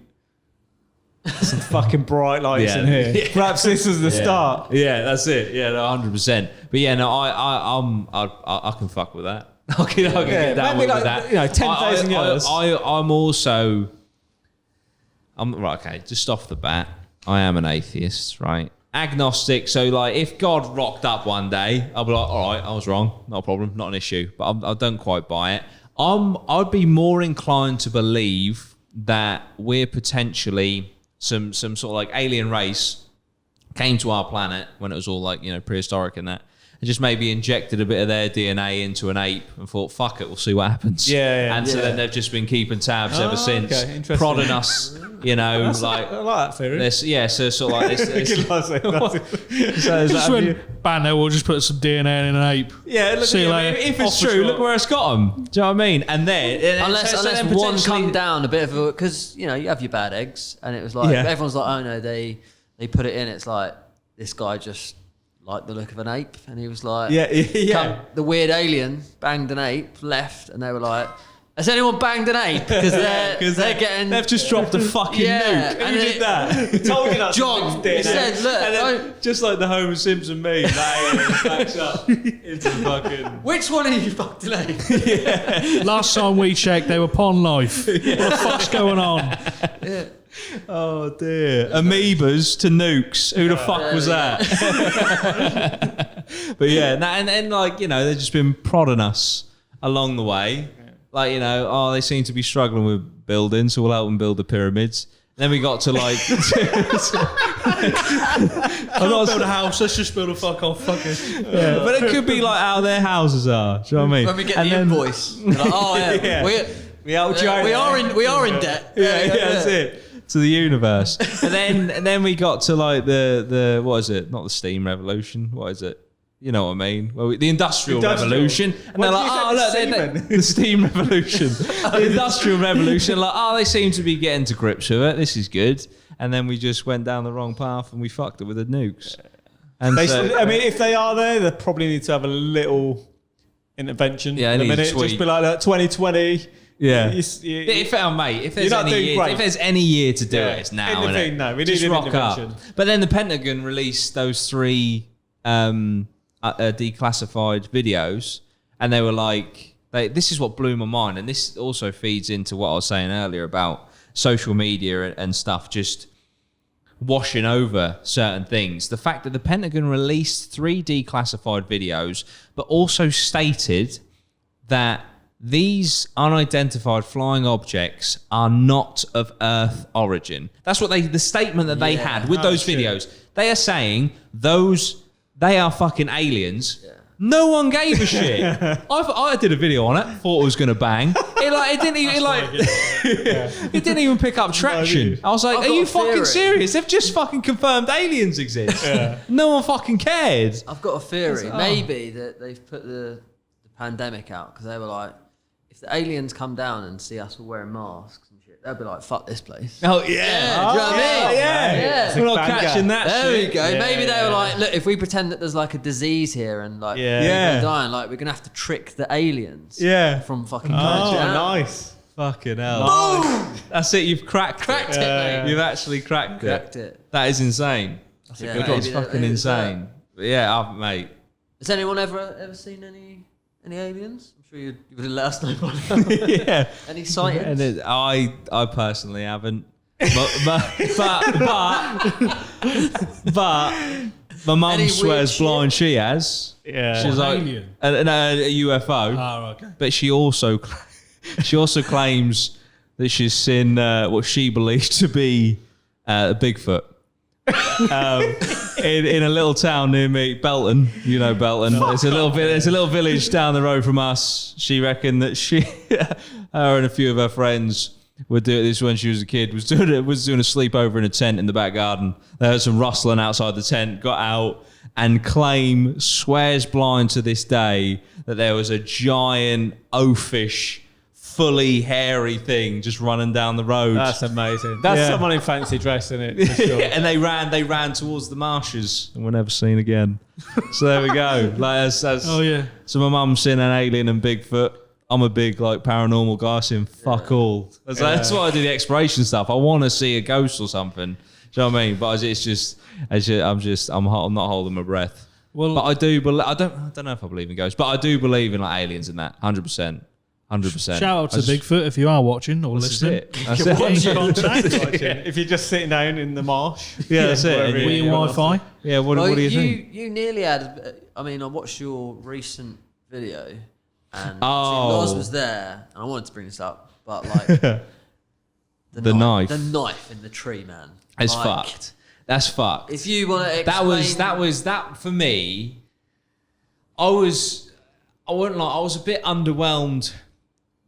Speaker 3: some fucking bright lights in here.
Speaker 1: Yeah.
Speaker 3: Perhaps this was the start.
Speaker 1: Yeah, that's it. Yeah, no, 100%. But yeah, no, I can fuck with that. I can get down
Speaker 3: maybe
Speaker 1: with
Speaker 3: like,
Speaker 1: that.
Speaker 3: 10,000 years.
Speaker 1: I'm right. Okay, just off the bat, I am an atheist, right? Agnostic. So like, if God rocked up one day, I'll be like, all right, I was wrong, not a problem, not an issue. But I don't quite buy it. I'd be more inclined to believe that we're potentially some sort of like alien race came to our planet when it was all like prehistoric and that. And just maybe injected a bit of their DNA into an ape and thought, fuck it, we'll see what happens.
Speaker 3: Yeah.
Speaker 1: And so then they've just been keeping tabs ever since,
Speaker 3: okay, interesting.
Speaker 1: prodding us, like...
Speaker 3: I like that theory.
Speaker 1: So sort of like this.
Speaker 4: Just went, bang, we'll just put some DNA in an ape.
Speaker 1: Yeah, look,
Speaker 4: See you later.
Speaker 1: if it's true, look where it's got them. Do you know what I mean? And then...
Speaker 2: Unless
Speaker 1: then
Speaker 2: one
Speaker 1: potentially-
Speaker 2: come down a bit of a... Because, you have your bad eggs. And it was like...
Speaker 3: Yeah.
Speaker 2: Everyone's like, oh, no, they put it in. It's like, this guy just liked the look of an ape. And he was like... The weird alien banged an ape, left. And they were like... Has anyone banged an ape? Because they're getting...
Speaker 1: They've just dropped a fucking nuke.
Speaker 2: and
Speaker 1: Who did that?
Speaker 3: Told you not to
Speaker 2: John,
Speaker 3: do
Speaker 2: he said, look...
Speaker 1: And then, just like the Homer Simpson meme, that backs up into the fucking...
Speaker 2: Which one of you fucked an ape?
Speaker 4: Last time we checked, they were pond life. What the fuck's going on?
Speaker 2: Yeah.
Speaker 1: Oh dear. Amoebas to nukes. Who the fuck was that? But yeah, and like, they've just been prodding us along the way. Like, they seem to be struggling with building, so we'll help them build the pyramids. Then we got to like...
Speaker 4: I'm not build a house, let's just build a fucking...
Speaker 1: Yeah, but it could be like how their houses are. Do you know what I mean?
Speaker 2: When we get the invoice. Like, oh, yeah. We are in debt.
Speaker 1: Yeah, that's it. To the universe. And then we got to like the what is it? Not the steam revolution. What is it? You know what I mean? Well, the industrial revolution. And they're like, oh, look, the steam revolution. The industrial revolution. Like, they seem to be getting to grips with it. This is good. And then we just went down the wrong path and we fucked it with the nukes. And
Speaker 3: if they are there, they probably need to have a little intervention in a minute. Just be like, 2020.
Speaker 1: Yeah.
Speaker 3: If
Speaker 1: there's any year to do it, it's now.
Speaker 3: No, we
Speaker 1: just
Speaker 3: need an
Speaker 1: rock
Speaker 3: intervention.
Speaker 1: up. But then the Pentagon released those 3 declassified videos, and they were like, this is what blew my mind, and this also feeds into what I was saying earlier about social media and stuff just washing over certain things. The fact that the Pentagon released 3 declassified videos, but also stated that these unidentified flying objects are not of Earth origin. That's what the statement that they had with those videos. They are saying they are fucking aliens. Yeah. No one gave a shit. I did a video on it. Thought it was gonna bang. It didn't even pick up traction. I was like, are you fucking serious? They've just fucking confirmed aliens exist. Yeah. No one fucking cared.
Speaker 2: I've got a theory. Maybe that they've put the pandemic out because they were like, if the aliens come down and see us all wearing masks and shit, they'll be like, fuck this place.
Speaker 1: Oh, yeah.
Speaker 2: Do you know what I mean?
Speaker 1: Yeah. We're not catching that
Speaker 2: there
Speaker 1: shit.
Speaker 2: We go.
Speaker 3: Yeah,
Speaker 2: Maybe they were like, look, if we pretend that there's like a disease here and like people are dying, like we're going to have to trick the aliens from fucking coming down.
Speaker 3: Nice.
Speaker 1: Fucking hell.
Speaker 2: Boom!
Speaker 1: That's it. You've cracked
Speaker 2: it, mate.
Speaker 1: You've actually cracked it. That is insane. That's
Speaker 2: a
Speaker 1: good one. It's fucking insane. But yeah, mate.
Speaker 2: Has anyone ever seen any aliens? I'm sure you would have let us know by now.
Speaker 1: Yeah.
Speaker 2: Any sightings?
Speaker 1: I personally haven't. But my mum swears blind she has.
Speaker 3: Yeah.
Speaker 1: She's like
Speaker 4: alien?
Speaker 1: A UFO.
Speaker 4: Oh, okay.
Speaker 1: But she also claims that she's seen what she believes to be Bigfoot. In a little town near me, Belton. You know Belton. It's a little village down the road from us. She reckoned that her and a few of her friends would do this when she was a kid. Was doing a sleepover in a tent in the back garden. They heard some rustling outside the tent. Got out and swears blind to this day that there was a giant oafish fully hairy thing just running down the road.
Speaker 3: That's amazing. That's someone in fancy dress, isn't it? For sure.
Speaker 1: And they ran towards the marshes and were never seen again. So there we go. So my mum's seen an alien and Bigfoot. I'm a big paranormal guy, seeing fuck all. That's why I do the exploration stuff. I want to see a ghost or something. Do you know what I mean? But I'm not holding my breath.
Speaker 4: Well,
Speaker 1: but I do. But I don't know if I believe in ghosts. But I do believe in aliens and that. 100%. 100%.
Speaker 4: Shout out to Bigfoot if you are watching or listening.
Speaker 1: That's it.
Speaker 3: If you're just sitting down in the marsh.
Speaker 1: Yeah, that's it.
Speaker 4: With your Wi-Fi.
Speaker 1: Yeah, what do you think?
Speaker 2: You nearly had. I mean, I watched your recent video, and Loz was there, and I wanted to bring this up, but the
Speaker 1: knife
Speaker 2: in the tree, man.
Speaker 1: It's fucked. That's fucked.
Speaker 2: If you want to explain,
Speaker 1: that was for me. I wouldn't lie. I was a bit underwhelmed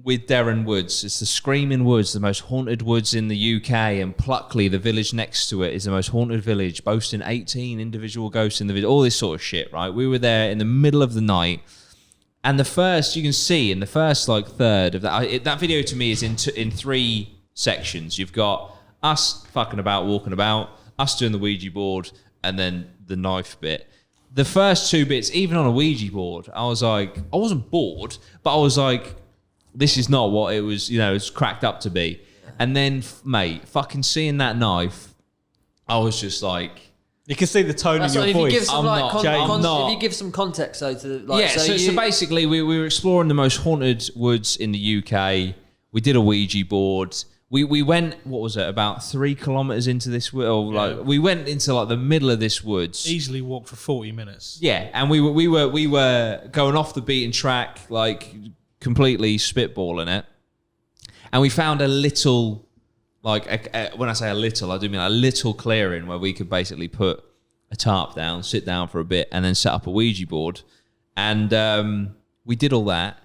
Speaker 1: with Derren Woods. It's the Screaming Woods, the most haunted woods in the UK, and Pluckley, the village next to it, is the most haunted village, boasting 18 individual ghosts in the village, all this sort of shit, right? We were there in the middle of the night, and you can see in the first third of that video to me is in 3 sections. You've got us fucking about, walking about, us doing the Ouija board, and then the knife bit. The first 2 bits, even on a Ouija board, I was like, I wasn't bored, but I was like, this is not what it was, it's cracked up to be. And then, mate, fucking seeing that knife, I was just like...
Speaker 3: You can see the tone in your voice.
Speaker 2: If you give some context, so
Speaker 1: basically, we were exploring the most haunted woods in the UK. We did a Ouija board. We went, what was it, about 3 kilometers into this wood? We went into the middle of this woods.
Speaker 4: Easily walked for 40 minutes.
Speaker 1: Yeah, and we were going off the beaten track, completely spitballing it, and we found a little, when I say a little, I do mean a little clearing where we could basically put a tarp down, sit down for a bit, and then set up a Ouija board. And we did all that.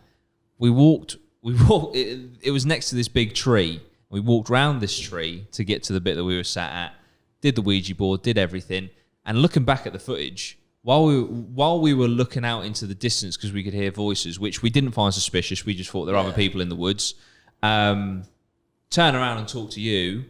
Speaker 1: We walked. It was next to this big tree. We walked round this tree to get to the bit that we were sat at. Did the Ouija board, did everything, and looking back at the footage. While we were looking out into the distance because we could hear voices, which we didn't find suspicious, we just thought there are other people in the woods. Turn around and talk to you.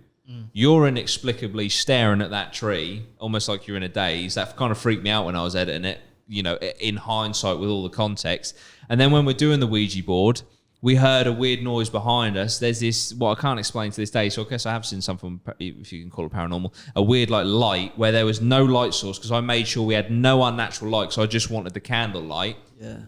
Speaker 1: You're inexplicably staring at that tree, almost like you're in a daze. That kind of freaked me out when I was editing it, in hindsight with all the context. And then when we're doing the Ouija board, we heard a weird noise behind us. There's this, what I can't explain to this day, so I guess I have seen something, if you can call it paranormal, a weird light where there was no light source because I made sure we had no unnatural light, so I just wanted the candle light.
Speaker 2: Yeah.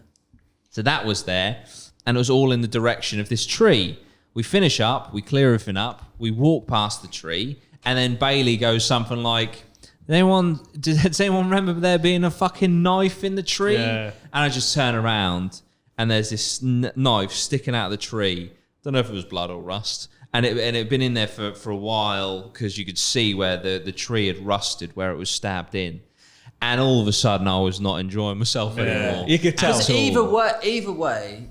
Speaker 1: So that was there, and it was all in the direction of this tree. We finish up, we clear everything up, we walk past the tree, and then Bailey goes something like, does anyone remember there being a fucking knife in the tree?
Speaker 3: Yeah.
Speaker 1: And I just turn around, and there's this knife sticking out of the tree. Don't know if it was blood or rust. And it had been in there for a while because you could see where the tree had rusted, where it was stabbed in. And all of a sudden, I was not enjoying myself anymore.
Speaker 3: You could tell.
Speaker 2: Either way,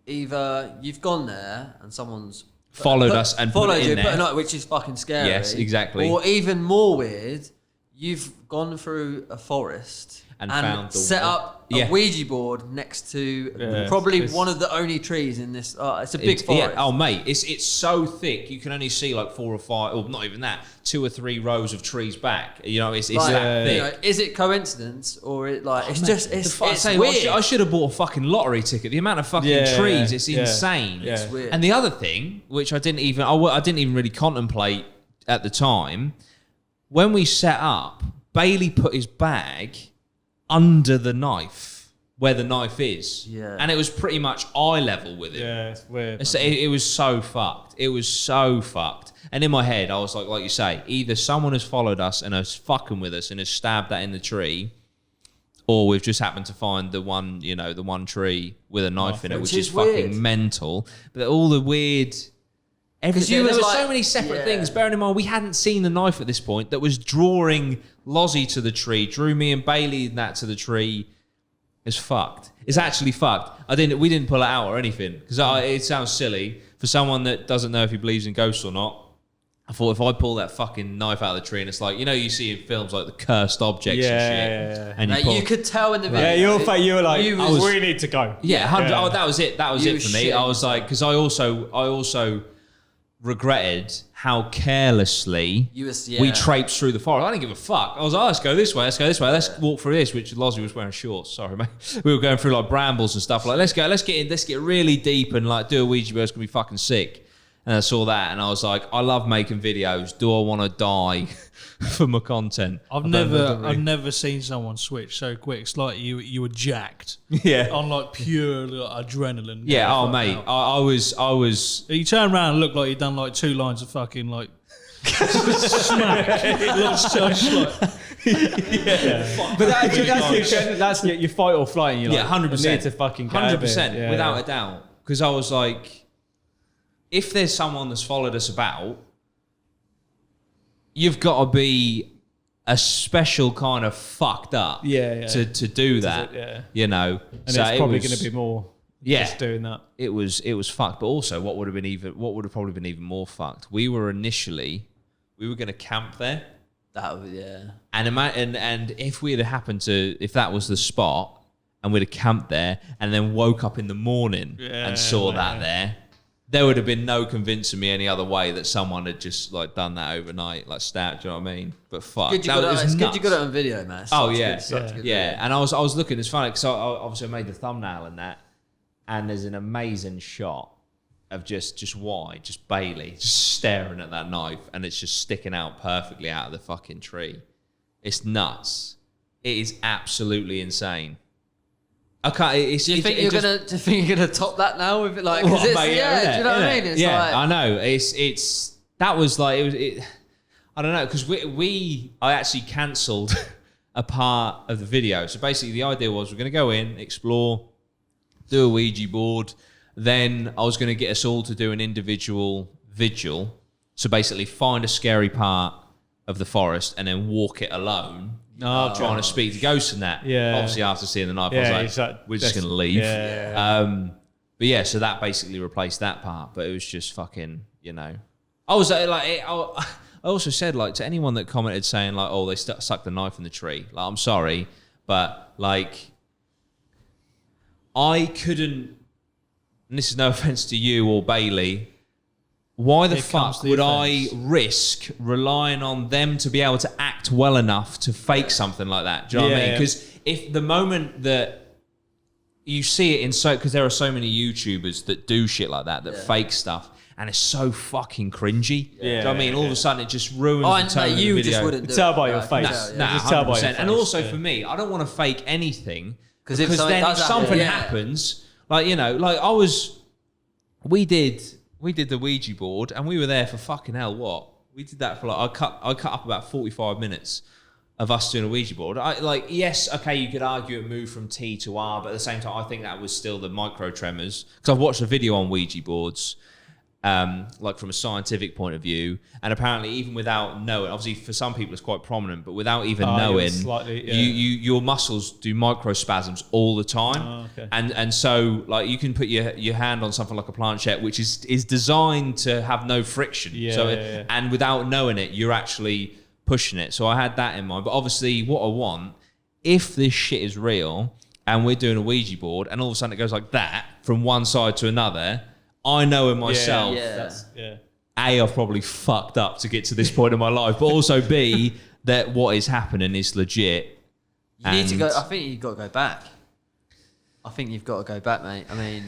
Speaker 2: either you've gone there and someone's
Speaker 1: followed us and put it in there.
Speaker 2: Which is fucking scary.
Speaker 1: Yes, exactly.
Speaker 2: Or even more weird, you've gone through a forest and found set up a Ouija board next to probably one of the only trees in this. It's a big forest.
Speaker 1: Yeah. Oh, mate, it's so thick you can only see 4 or 5, or not even that, 2 or 3 rows of trees back. It's that thick.
Speaker 2: Is it coincidence or it's
Speaker 1: weird? I should have bought a fucking lottery ticket. The amount of fucking trees, it's insane.
Speaker 2: Yeah. It's weird.
Speaker 1: And the other thing, which I didn't even really contemplate at the time, when we set up, Bailey put his bag under the knife where the knife is, and it was pretty much eye level with it.
Speaker 3: Yeah, it's weird.
Speaker 1: It was so fucked. It was so fucked. And in my head, I was like you say, either someone has followed us and is fucking with us and has stabbed that in the tree, or we've just happened to find the one tree with a knife in it, which is fucking mental. But all the weird. Everything. There were so many separate things. Bearing in mind, we hadn't seen the knife at this point that was drawing Lozzy to the tree, drew me and Bailey and that to the tree. It's fucked. It's actually fucked. We didn't pull it out or anything because it sounds silly for someone that doesn't know if he believes in ghosts or not. I thought if I pull that fucking knife out of the tree and it's like, you know, you see in films like the cursed objects and shit. And
Speaker 2: like, you could tell in the video.
Speaker 3: Yeah, you were like, we need to go.
Speaker 1: Yeah, 100. Oh, that was it. That was it for me. I was like, because I also regretted how carelessly we traipsed through the forest. I didn't give a fuck. I was like, let's go this way, let's walk through this, which Lozzy was wearing shorts, sorry mate. We were going through like brambles and stuff, like let's get really deep and like do a Ouija board, it's gonna be fucking sick. And I saw that and I was like, I love making videos. Do I want to die for my content?
Speaker 4: I've never seen someone switch so quick. It's like you were jacked.
Speaker 1: Yeah.
Speaker 4: On like pure like, adrenaline.
Speaker 1: Yeah, oh mate. I was
Speaker 4: You turn around and look like you've done like 2 lines of fucking like smack. It looks just like
Speaker 3: But that's your fight or flight and you're like,
Speaker 1: 100%.
Speaker 3: need to fucking
Speaker 1: 100%, without a doubt. Because I was like, if there's someone that's followed us about, you've got to be a special kind of fucked up to do that. You know,
Speaker 3: and so it's probably going to be more just doing that.
Speaker 1: It was fucked. But also, what would have probably been even more fucked? We were going to camp there.
Speaker 2: That would,
Speaker 1: And if we had happened to, if that was the spot, and we'd have camped there, and then woke up in the morning and saw that there would have been no convincing me any other way that someone had just like done that overnight, like stabbed. Do you know what I mean? But fuck,
Speaker 2: it's good you got it on video, man.
Speaker 1: And I was looking. It's funny because obviously I made the thumbnail and that, and there's an amazing shot of just Bailey just staring at that knife, and it's just sticking out perfectly out of the fucking tree. It's nuts. It is absolutely insane. Okay,
Speaker 2: do you think you're gonna top that now with it? Like, do you know what I mean? It's like,
Speaker 1: I know. That was like I don't know, because I actually cancelled a part of the video. So basically, the idea was we're gonna go in, explore, do a Ouija board. Then I was gonna get us all to do an individual vigil. So basically, find a scary part of the forest and then walk it alone. Trying to speak to ghosts and that. Yeah. Obviously, after seeing the knife, I was like, we're just going to leave. But yeah, so that basically replaced that part. But it was just fucking, you know. I was like, I also said, like, to anyone that commented saying, like, oh, they sucked the knife in the tree. Like, I'm sorry, but, like, I couldn't, and this is no offense to you or Bailey, why the fuck would I risk relying on them to be able to act well enough to fake something like that? Do you know what I mean? Because if the moment that you see it because there are so many YouTubers that do shit like that fake stuff, and it's so fucking cringy. Do you know what I mean? All of a sudden it just ruins the tone of the video.
Speaker 2: Just wouldn't do
Speaker 3: tell by your face.
Speaker 1: Nah, 100%. And also for me, I don't want to fake anything because if something happens, like, you know, like we did the Ouija board and we were there for fucking hell, what? We did that for like, I cut up about 45 minutes of us doing a Ouija board. Yes, okay, you could argue it moved from T to R, but at the same time, I think that was still the micro tremors. Because I've watched a video on Ouija boards, like from a scientific point of view, and apparently even without knowing, obviously for some people it's quite prominent, but without even knowing, your muscles do microspasms all the time. And so like you can put your hand on something like a planchette, which is designed to have no friction. And without knowing it, you're actually pushing it. So I had that in mind. But obviously what I want, if this shit is real and we're doing a Ouija board and all of a sudden it goes like that from one side to another, I know in myself, A, I've probably fucked up to get to this point in my life, but also B, that what is happening is legit.
Speaker 2: You need to go. I think you've got to go back. I think you've got to go back, mate. I mean,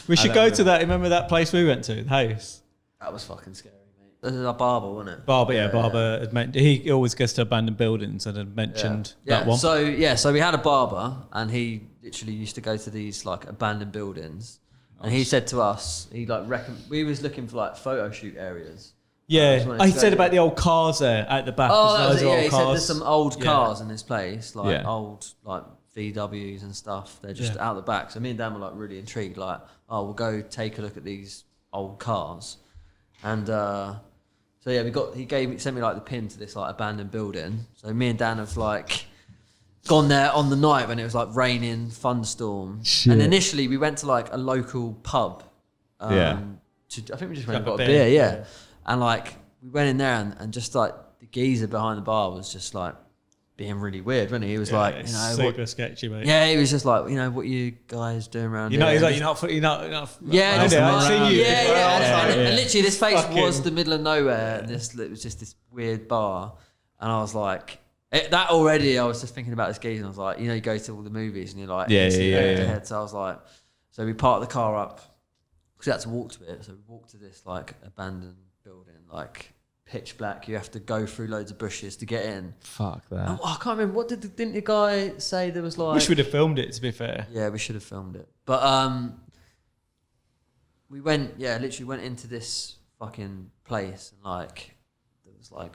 Speaker 3: we should go to that. Remember that place we went to, the house?
Speaker 2: That was fucking scary, mate. This is a barber, wasn't it?
Speaker 3: Barber had he always gets to abandoned buildings and had mentioned that one.
Speaker 2: So we had a barber, and he literally used to go to these like abandoned buildings. And he said to us, we was looking for like photo shoot areas.
Speaker 3: Yeah, he said about the old cars there at the back.
Speaker 2: He said there's some old cars in this place, like old like VWs and stuff. They're just out the back. So me and Dan were like really intrigued, like, oh, we'll go take a look at these old cars. And he sent me like the pin to this like abandoned building. So me and Dan have like gone there on the night when it was like raining, thunderstorm. Shit. And initially we went to like a local pub. I think we just went and got a beer, and like we went in there and just like the geezer behind the bar was just like being really weird, wasn't he? He was like, you know,
Speaker 3: super sketchy, mate.
Speaker 2: Yeah, he was just like, you know, what you guys doing around here?
Speaker 3: He's like, you're not.
Speaker 2: Yeah, just
Speaker 3: I've
Speaker 2: like,
Speaker 3: seen you.
Speaker 2: And literally, this place
Speaker 3: Fucking-
Speaker 2: was the middle of nowhere, and it was just this weird bar, and I was like, that already. I was just thinking about this geezer, and I was like, you know, you go to all the movies, and you're like, head. So I was like, so we parked the car up because we had to walk to it. So we walked to this like abandoned building, like pitch black. You have to go through loads of bushes to get in.
Speaker 1: Fuck that.
Speaker 2: Oh, I can't remember didn't the guy say there was like.
Speaker 3: Wish we'd have filmed it. To be fair.
Speaker 2: Yeah, we should have filmed it. But we went into this fucking place, and like there was like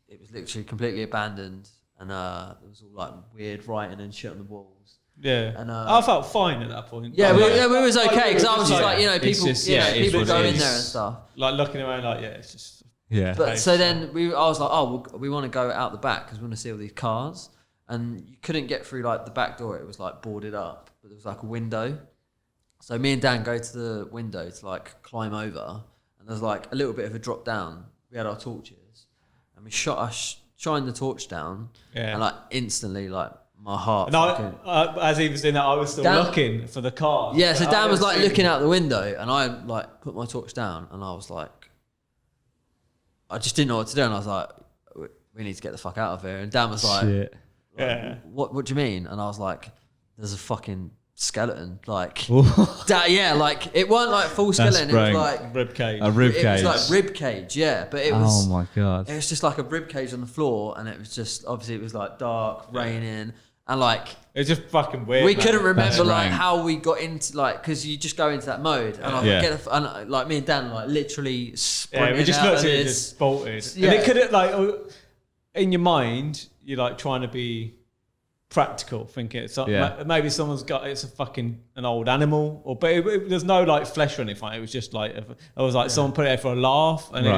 Speaker 2: it was literally completely abandoned, and there was all like weird writing and shit on the walls.
Speaker 3: Yeah,
Speaker 2: and
Speaker 3: I felt fine at that point.
Speaker 2: Yeah, we was okay because I was just like, you know, people,
Speaker 1: just,
Speaker 2: people go in there and stuff.
Speaker 3: Like looking around, like it's just.
Speaker 1: Yeah.
Speaker 2: But so then I was like, oh, we want to go out the back because we want to see all these cars, and you couldn't get through like the back door. It was like boarded up, but there was like a window. So me and Dan go to the window to like climb over, and there's like a little bit of a drop down. We had our torches, and we shined the torch down, and like instantly, like my heart.
Speaker 3: No, as he was doing that, I was still looking for the car.
Speaker 2: Yeah, so Dan was like looking out the window, and I like put my torch down, and I was like, I just didn't know what to do, and I was like, we need to get the fuck out of here. And Dan was like,
Speaker 1: Shit.
Speaker 2: What do you mean? And I was like, there's a fucking skeleton, like like it weren't like full skeleton, it was like
Speaker 3: rib cage.
Speaker 1: A rib cage.
Speaker 2: It was like rib cage, yeah, but it was,
Speaker 1: oh my god,
Speaker 2: it was just like a rib cage on the floor, and it was just, obviously it was like dark, raining, and like
Speaker 3: it was just fucking weird.
Speaker 2: We couldn't remember like how we got into, like, because you just go into that mode, and I like me and Dan like literally sprinting
Speaker 3: we just
Speaker 2: out
Speaker 3: looked
Speaker 2: of
Speaker 3: at it,
Speaker 2: this.
Speaker 3: just bolted, and it could have like in your mind you're like trying to be practical, thinking it's maybe someone's got, it's a fucking an old animal, but there's no like flesh or anything. It was just like I was like someone put it there for a laugh, and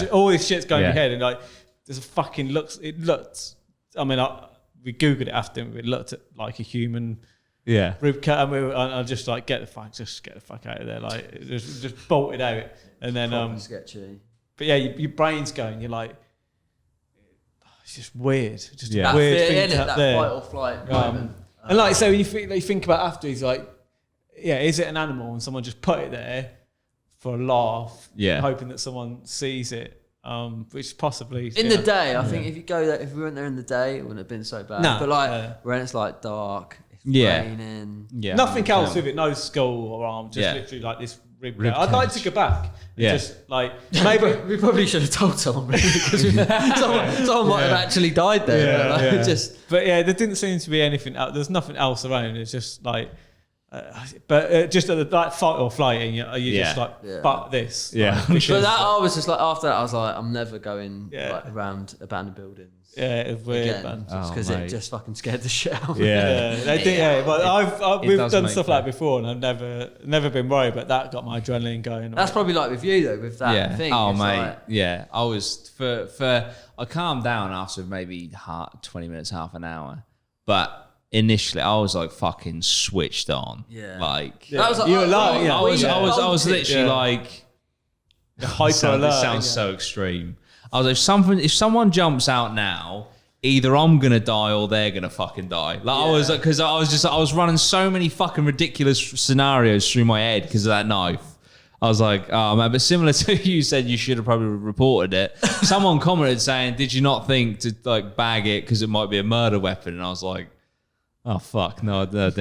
Speaker 3: all this shit's going in your head, and like there's a fucking it looked. I mean, we googled it after, and we looked at like a human rib cut, and I just like get the fuck out of there, like it just bolted out, and then
Speaker 2: sketchy.
Speaker 3: But yeah, your brain's going, you're like, it's just weird, just
Speaker 2: a
Speaker 3: weird
Speaker 2: fear,
Speaker 3: thing to have
Speaker 2: that
Speaker 3: there.
Speaker 2: fight or flight moment.
Speaker 3: And like, so when you think about after, he's like, yeah, is it an animal? And someone just put it there for a laugh, hoping that someone sees it. Which possibly
Speaker 2: in the day, I think if you go there, if we went there in the day, it wouldn't have been so bad. No, but like when it's like dark, it's raining,
Speaker 3: nothing else with it, no skull or arm, just literally like this rib cage. I'd like to go back. Just like maybe
Speaker 2: we probably should have told someone, really, because someone might have actually died there.
Speaker 3: But yeah, there didn't seem to be anything else. There's nothing else around. It's just like. But just at the like fight or flight, and you just like, fuck this.
Speaker 1: Yeah.
Speaker 2: But that I was just like, after that, I was like, I'm never going like around abandoned buildings.
Speaker 3: Yeah, it's weird, man.
Speaker 2: Because it just fucking scared the shit out of
Speaker 3: me. They did. Yeah, but we've done stuff like that before, and I've never been worried. But that got my adrenaline going.
Speaker 2: That's probably like with you though, with that thing.
Speaker 1: Oh mate,
Speaker 2: like,
Speaker 1: I was I calmed down after maybe 20 minutes, half an hour, but. Initially, I was like fucking switched on.
Speaker 2: Yeah.
Speaker 1: Like
Speaker 2: that was like,
Speaker 1: you were like, I was literally like
Speaker 3: hyper alert.
Speaker 1: This sounds so extreme. I was like, if someone jumps out now, either I'm gonna die or they're gonna fucking die. Like I was like, because I was running so many fucking ridiculous scenarios through my head because of that knife. I was like, oh man, but similar to you said, you should have probably reported it. Someone commented saying, did you not think to like bag it because it might be a murder weapon? And I was like, oh fuck, no, not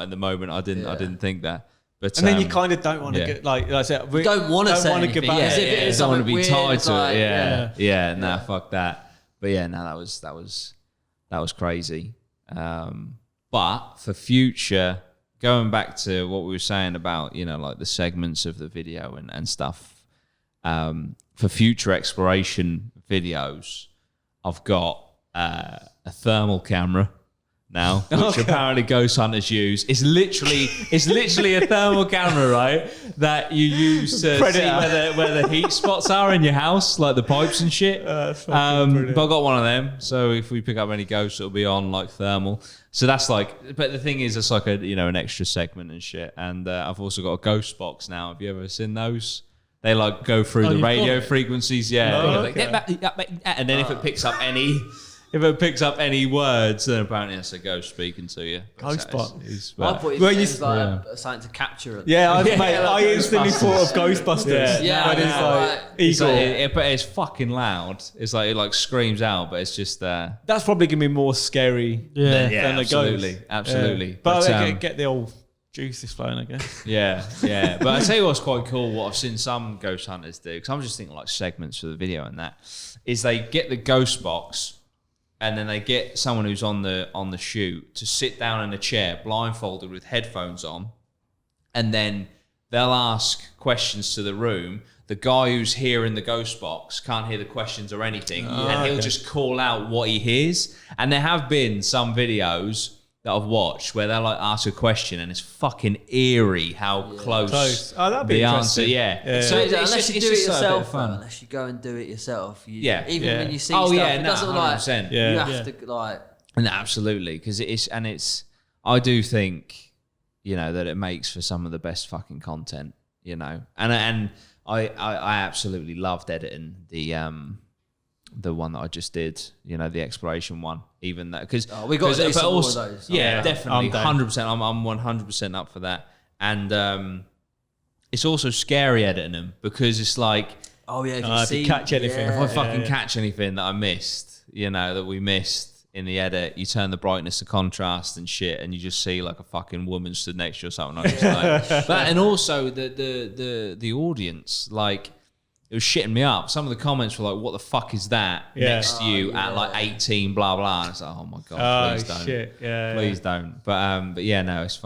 Speaker 1: in the moment. I didn't think that. But
Speaker 3: and then you kind of don't want to get like I said, we
Speaker 2: don't want to say anything.
Speaker 1: You don't want to be tied to
Speaker 2: it.
Speaker 1: Nah, fuck that. But yeah, no, that was crazy. But for future, going back to what we were saying about, you know, like the segments of the video and stuff, for future exploration videos, I've got a thermal camera now, which apparently ghost hunters use. It's literally a thermal camera, right? That you use to see where the heat spots are in your house, like the pipes and shit. But I got one of them, so if we pick up any ghosts, it'll be on like thermal. So that's like, but the thing is, it's like an extra segment and shit. And I've also got a ghost box now. Have you ever seen those? They like go through the
Speaker 4: you've got
Speaker 1: radio
Speaker 4: it?
Speaker 1: frequencies, yeah.
Speaker 3: Oh,
Speaker 1: They're like,
Speaker 3: okay.
Speaker 1: "Get back," and then if it picks up any words, then apparently it's a ghost speaking to you.
Speaker 3: Ghostbusters.
Speaker 2: I thought it
Speaker 3: Well, you-
Speaker 2: was like something to capture it.
Speaker 3: Yeah, mate,
Speaker 2: like
Speaker 3: I instantly thought of Ghostbusters.
Speaker 2: Yeah,
Speaker 3: But it's
Speaker 2: yeah,
Speaker 3: like
Speaker 2: like-
Speaker 1: It's
Speaker 3: Igor.
Speaker 1: like, but it's fucking loud. It's like it like screams out, but it's just
Speaker 3: That's probably gonna be more scary.
Speaker 4: Yeah.
Speaker 3: than the
Speaker 1: absolutely,
Speaker 3: ghost.
Speaker 1: absolutely.
Speaker 3: Yeah. But,
Speaker 1: But,
Speaker 3: get the old juices flowing, I guess.
Speaker 1: yeah. But I tell you what's quite cool. What I've seen some ghost hunters do, because I'm just thinking like segments for the video and that, is they get the ghost box. And then they get someone who's on the shoot to sit down in a chair, blindfolded with headphones on, and then they'll ask questions to the room. The guy who's hearing the ghost box can't hear the questions or anything, and he'll just call out what he hears. And there have been some videos that I've watched where they'll like ask a question, and it's fucking eerie how close
Speaker 3: Oh, that'd be
Speaker 1: the
Speaker 3: interesting.
Speaker 1: answer. Yeah.
Speaker 3: Yeah.
Speaker 1: So
Speaker 2: Unless you do it
Speaker 1: just a bit of
Speaker 2: yourself,
Speaker 1: fun.
Speaker 2: unless you go and do it yourself,
Speaker 1: Yeah.
Speaker 2: even
Speaker 3: Yeah.
Speaker 2: when you see
Speaker 1: Oh,
Speaker 2: stuff,
Speaker 1: yeah,
Speaker 2: it
Speaker 1: no,
Speaker 2: doesn't like
Speaker 1: 100%.
Speaker 2: you
Speaker 3: Yeah.
Speaker 2: have to like.
Speaker 1: And absolutely, because it's. I do think, that it makes for some of the best fucking content, and I absolutely loved editing the one that I just did, the exploration one, even that because
Speaker 2: we got to do some more of those.
Speaker 1: Yeah, definitely,
Speaker 3: I'm down.
Speaker 1: 100%. I'm 100% up for that, and it's also scary editing them because it's like.
Speaker 2: Oh yeah,
Speaker 3: if you catch anything.
Speaker 1: If I fucking catch anything that I missed, that we missed in the edit, you turn the brightness to contrast and shit, and you just see like a fucking woman stood next to you or something. I'm just like, but and also the audience, like it was shitting me up. Some of the comments were like, "What the fuck is that next to you at like 18?" Blah blah. And it's like, oh my god, please don't,
Speaker 3: shit. Yeah,
Speaker 1: please don't. But yeah, no, it's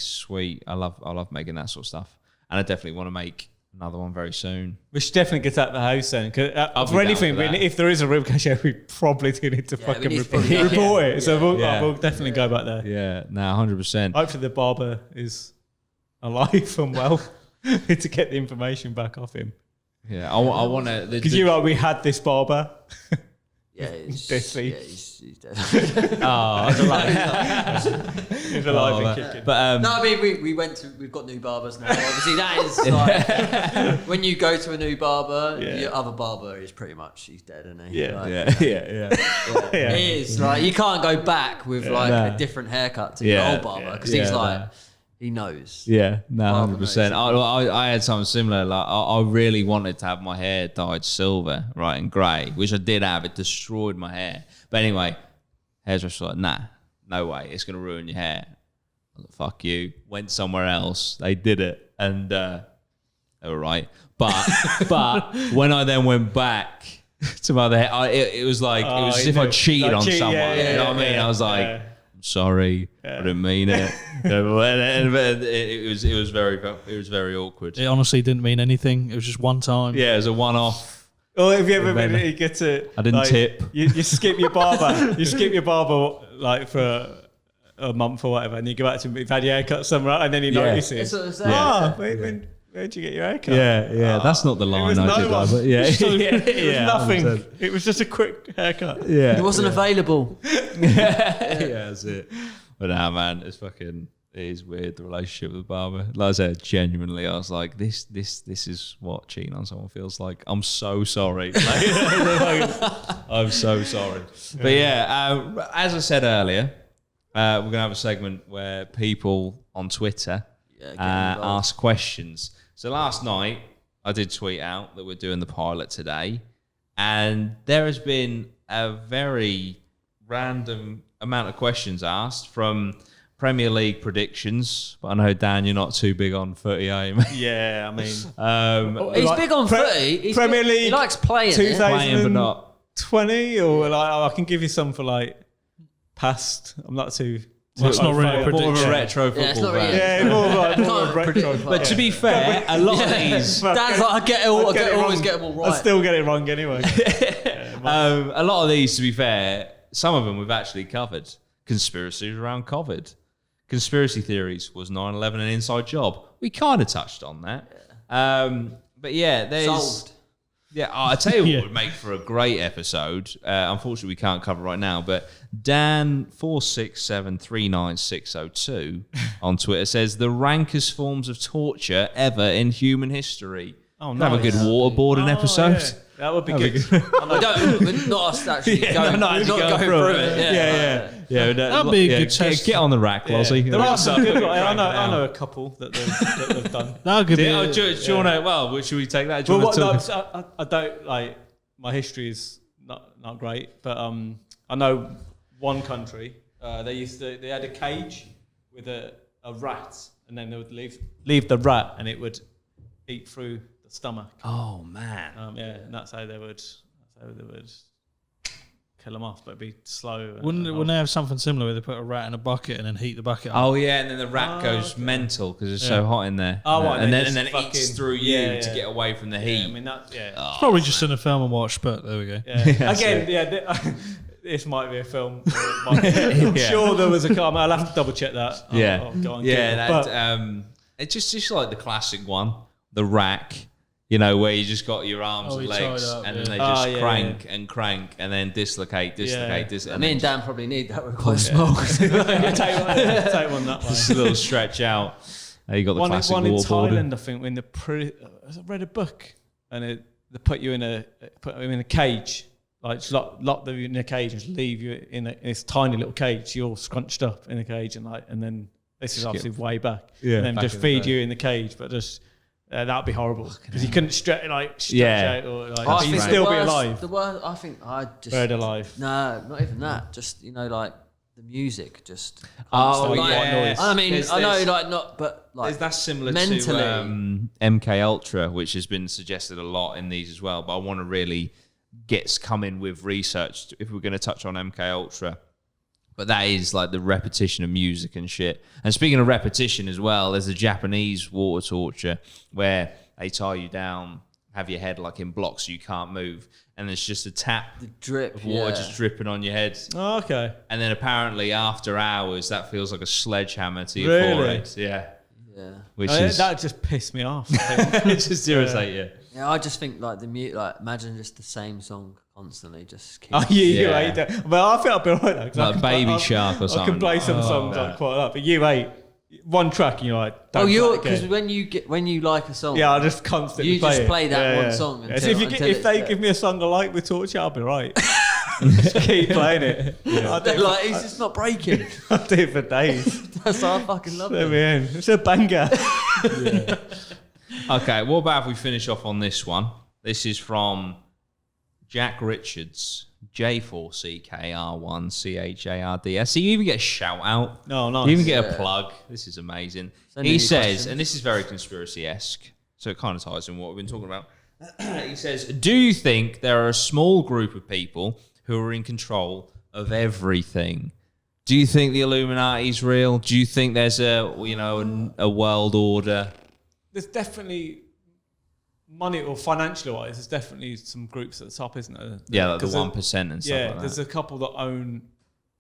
Speaker 1: sweet. I love making that sort of stuff, and I definitely want to make another one very soon.
Speaker 3: We should definitely get out the house then. Cause,
Speaker 1: I'll be
Speaker 3: for
Speaker 1: down
Speaker 3: anything,
Speaker 1: for that.
Speaker 3: if there is a real cache, we probably do need to fucking
Speaker 2: we need to
Speaker 3: report,
Speaker 2: probably go.
Speaker 3: report it. So
Speaker 1: Yeah.
Speaker 3: we'll definitely go back there.
Speaker 1: Yeah, no, 100%.
Speaker 3: Hopefully the barber is alive and well to get the information back off him.
Speaker 1: Yeah, I want to.
Speaker 3: Because you're like, we had this barber.
Speaker 2: Yeah, he's dead.
Speaker 3: He's alive and kicking.
Speaker 1: But
Speaker 2: No, I mean we've got new barbers now. Obviously, that is like when you go to a new barber, your other barber is pretty much he's dead, isn't he?
Speaker 3: Yeah.
Speaker 2: Like,
Speaker 1: yeah.
Speaker 3: Yeah.
Speaker 2: He is like you can't go back with like
Speaker 1: No.
Speaker 2: a different haircut to
Speaker 1: Yeah.
Speaker 2: your old barber because he's like he knows.
Speaker 1: Yeah, no,
Speaker 2: Barber
Speaker 1: 100%.
Speaker 2: knows.
Speaker 1: I had something similar. Like I really wanted to have my hair dyed silver, right, and grey, which I did have. It destroyed my hair. But anyway, hairdresser was like, nah, no way, it's gonna ruin your hair. I was like, fuck you. Went somewhere else. They did it, and they were right. But when I then went back to my other hair, it was like it was as if I cheated on someone. You know what I mean? I was like, I'm sorry, I didn't mean it. It was very awkward.
Speaker 4: It honestly didn't mean anything. It was just one time.
Speaker 1: Yeah, it was a one-off.
Speaker 3: Or have you ever been? You get to.
Speaker 1: I didn't
Speaker 3: like,
Speaker 1: tip.
Speaker 3: You skip your barber. You skip your barber like for a month or whatever, and you go back to you've had your haircut somewhere, and then he notices.
Speaker 2: That's what I'm saying.
Speaker 3: Oh, where'd you get your haircut?
Speaker 1: Yeah, that's not the line
Speaker 3: was
Speaker 1: I
Speaker 3: no
Speaker 1: did.
Speaker 3: one.
Speaker 1: But yeah,
Speaker 3: It was nothing.
Speaker 1: 100%.
Speaker 3: It was just a quick haircut.
Speaker 1: Yeah,
Speaker 2: He wasn't available.
Speaker 1: yeah, that's it. But nah, man, it is weird, the relationship with the barber. Like I said, genuinely, I was like, this is what cheating on someone feels like. I'm so sorry. I'm so sorry. But yeah, as I said earlier, we're going to have a segment where people on Twitter
Speaker 2: get involved.
Speaker 1: ask questions. So last night, I did tweet out that we're doing the pilot today, and there has been a very random amount of questions asked from Premier League predictions, but I know, Dan, you're not too big on footy, are you, mate?
Speaker 3: Yeah, I mean,
Speaker 2: He's
Speaker 3: like
Speaker 2: big on footy. He's
Speaker 3: Premier
Speaker 2: He
Speaker 3: League
Speaker 2: likes playing.
Speaker 3: 2000
Speaker 1: Playing, but not.
Speaker 3: 20 or like I can give you some for like past. I'm not too.
Speaker 4: Well, it's not really a
Speaker 1: More of a
Speaker 4: prediction.
Speaker 1: retro
Speaker 2: Yeah, it's
Speaker 1: football
Speaker 2: not really-
Speaker 1: fan.
Speaker 3: Yeah, more of
Speaker 2: Can't
Speaker 3: a
Speaker 2: predict
Speaker 3: retro.
Speaker 2: the
Speaker 1: But to be fair, a lot of these,
Speaker 2: Dan's like, I always get them all
Speaker 3: I
Speaker 2: right.
Speaker 3: still get it wrong anyway.
Speaker 1: a lot of these, to be fair, some of them we've actually covered. Conspiracies around COVID. Conspiracy theories, was 9/11 an inside job? We kind of touched on that. But yeah, there's...
Speaker 2: Solved.
Speaker 1: Yeah, I tell you what
Speaker 4: Yeah.
Speaker 1: would make for a great episode. Unfortunately, we can't cover right now. But Dan46739602 on Twitter says the rankest forms of torture ever in human history.
Speaker 3: Oh,
Speaker 1: Have a good waterboarding episode.
Speaker 3: Yeah. That would be good.
Speaker 2: I don't, not us actually going,
Speaker 3: not actually
Speaker 2: not
Speaker 3: going
Speaker 2: going through it.
Speaker 3: Yeah.
Speaker 4: That'd be a good test.
Speaker 1: Get on the rack, Lozzy.
Speaker 3: There are some good. I know a couple that they've done.
Speaker 4: That could be.
Speaker 1: Do you want to? Well, should we take that? Do you
Speaker 3: Well,
Speaker 1: want to talk?
Speaker 3: no, I don't like. My history is not great, but I know one country. They had a cage with a rat, and then they would leave the rat, and it would eat through the stomach.
Speaker 1: Oh man.
Speaker 3: And that's how they would kill them off, but it'd be slow.
Speaker 4: Wouldn't they have something similar where they put a rat in a bucket and then heat the bucket up?
Speaker 1: Oh yeah, and then the rat goes mental because it's so hot in there.
Speaker 3: Oh, right,
Speaker 1: and then it
Speaker 3: fucking
Speaker 1: eats through you to get away from the heat.
Speaker 3: I mean that. Yeah.
Speaker 4: It's probably just in a film and watch, but there we go.
Speaker 3: Yeah. Again, this might be a film. I'm sure there was a car. I'll have to double check that. I'll go on
Speaker 1: it's just like the classic one, the rack. You know, where you just got your arms and legs,
Speaker 4: up,
Speaker 1: and then they just crank and crank, and then dislocate.
Speaker 2: Me and Dan probably need that. We're quite small.
Speaker 3: take one that way.
Speaker 1: Just a little stretch out. You got the classic
Speaker 3: one in
Speaker 1: waterboarding.
Speaker 3: Thailand, I think. When I read a book, and they put you in a cage, like just lock them in a cage and just leave you in this tiny little cage. You're scrunched up in a cage, and then this is obviously way back. Yeah, and then just feed you in the cage, but just. That'd be horrible because you couldn't stretch out or like you'd still be alive.
Speaker 2: The worst, I think I just
Speaker 3: buried alive.
Speaker 2: No, not even that. Just like the music, just.
Speaker 1: Oh
Speaker 3: yeah.
Speaker 2: I mean, I know, like not, but like
Speaker 1: that's similar
Speaker 2: mentally.
Speaker 1: to MK Ultra, which has been suggested a lot in these as well. But I want to really come in with research if we're going to touch on MK Ultra. But that is like the repetition of music and shit. And speaking of repetition as well, there's a Japanese water torture where they tie you down, have your head like in blocks so you can't move, and there's just a tap of water just dripping on your head.
Speaker 3: Oh, okay.
Speaker 1: And then apparently after hours, that feels like a sledgehammer to your forehead. Yeah. Which
Speaker 3: that just pissed me off.
Speaker 1: It just irritates you.
Speaker 2: Yeah, I just think like imagine just the same song constantly, just keep.
Speaker 3: Oh, you ate that. But I think I'll be alright.
Speaker 1: Like Baby Shark or something.
Speaker 3: I can play some songs like quite a lot, but you ate one track and you're like,
Speaker 2: because when you like a song,
Speaker 3: I just constantly
Speaker 2: play that one song.
Speaker 3: Until, so if they give me a song I like with Torture, I'll be right. Just keep playing it.
Speaker 2: Like he's just not breaking.
Speaker 3: I'll do it for days.
Speaker 2: That's why I fucking love it.
Speaker 3: It's a banger.
Speaker 1: Okay, what about if we finish off on this one? This is from Jack Richards, J4CKR1CHARD. So you even get a shout out.
Speaker 3: No, nice.
Speaker 1: You even get a plug. This is amazing. He says, and this is very conspiracy-esque, so it kind of ties in what we've been talking about. He says, do you think there are a small group of people who are in control of everything? Do you think the Illuminati's real? Do you think there's a world order?
Speaker 3: There's definitely money or financially wise, there's definitely some groups at the top, isn't there?
Speaker 1: Yeah, like the 1% and stuff like that.
Speaker 3: Yeah, there's a couple that own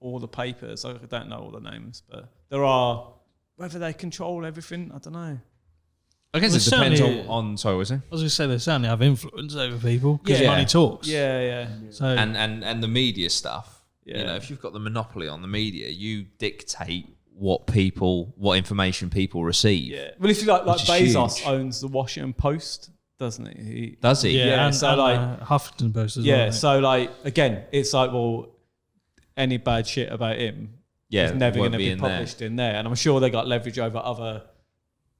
Speaker 3: all the papers. I don't know all the names, but there are. Whether they control everything, I don't know.
Speaker 1: I guess it depends on. Sorry, what was it?
Speaker 4: I was going to say they certainly have influence over people because
Speaker 1: Yeah.
Speaker 4: money talks.
Speaker 3: Yeah.
Speaker 4: So
Speaker 1: And the media stuff.
Speaker 3: Yeah.
Speaker 1: You know, if you've got the monopoly on the media, you dictate what information people receive.
Speaker 3: Yeah. Well, if you like
Speaker 1: Which is
Speaker 3: Bezos
Speaker 1: huge.
Speaker 3: owns the Washington Post, doesn't he?
Speaker 1: Does he?
Speaker 4: yeah, and,
Speaker 3: so
Speaker 4: and
Speaker 3: like
Speaker 4: Huffington Post as well.
Speaker 3: yeah.
Speaker 4: mate.
Speaker 3: So like again, it's like well, any bad shit about him is never going to be published in there, and I'm sure they got leverage over other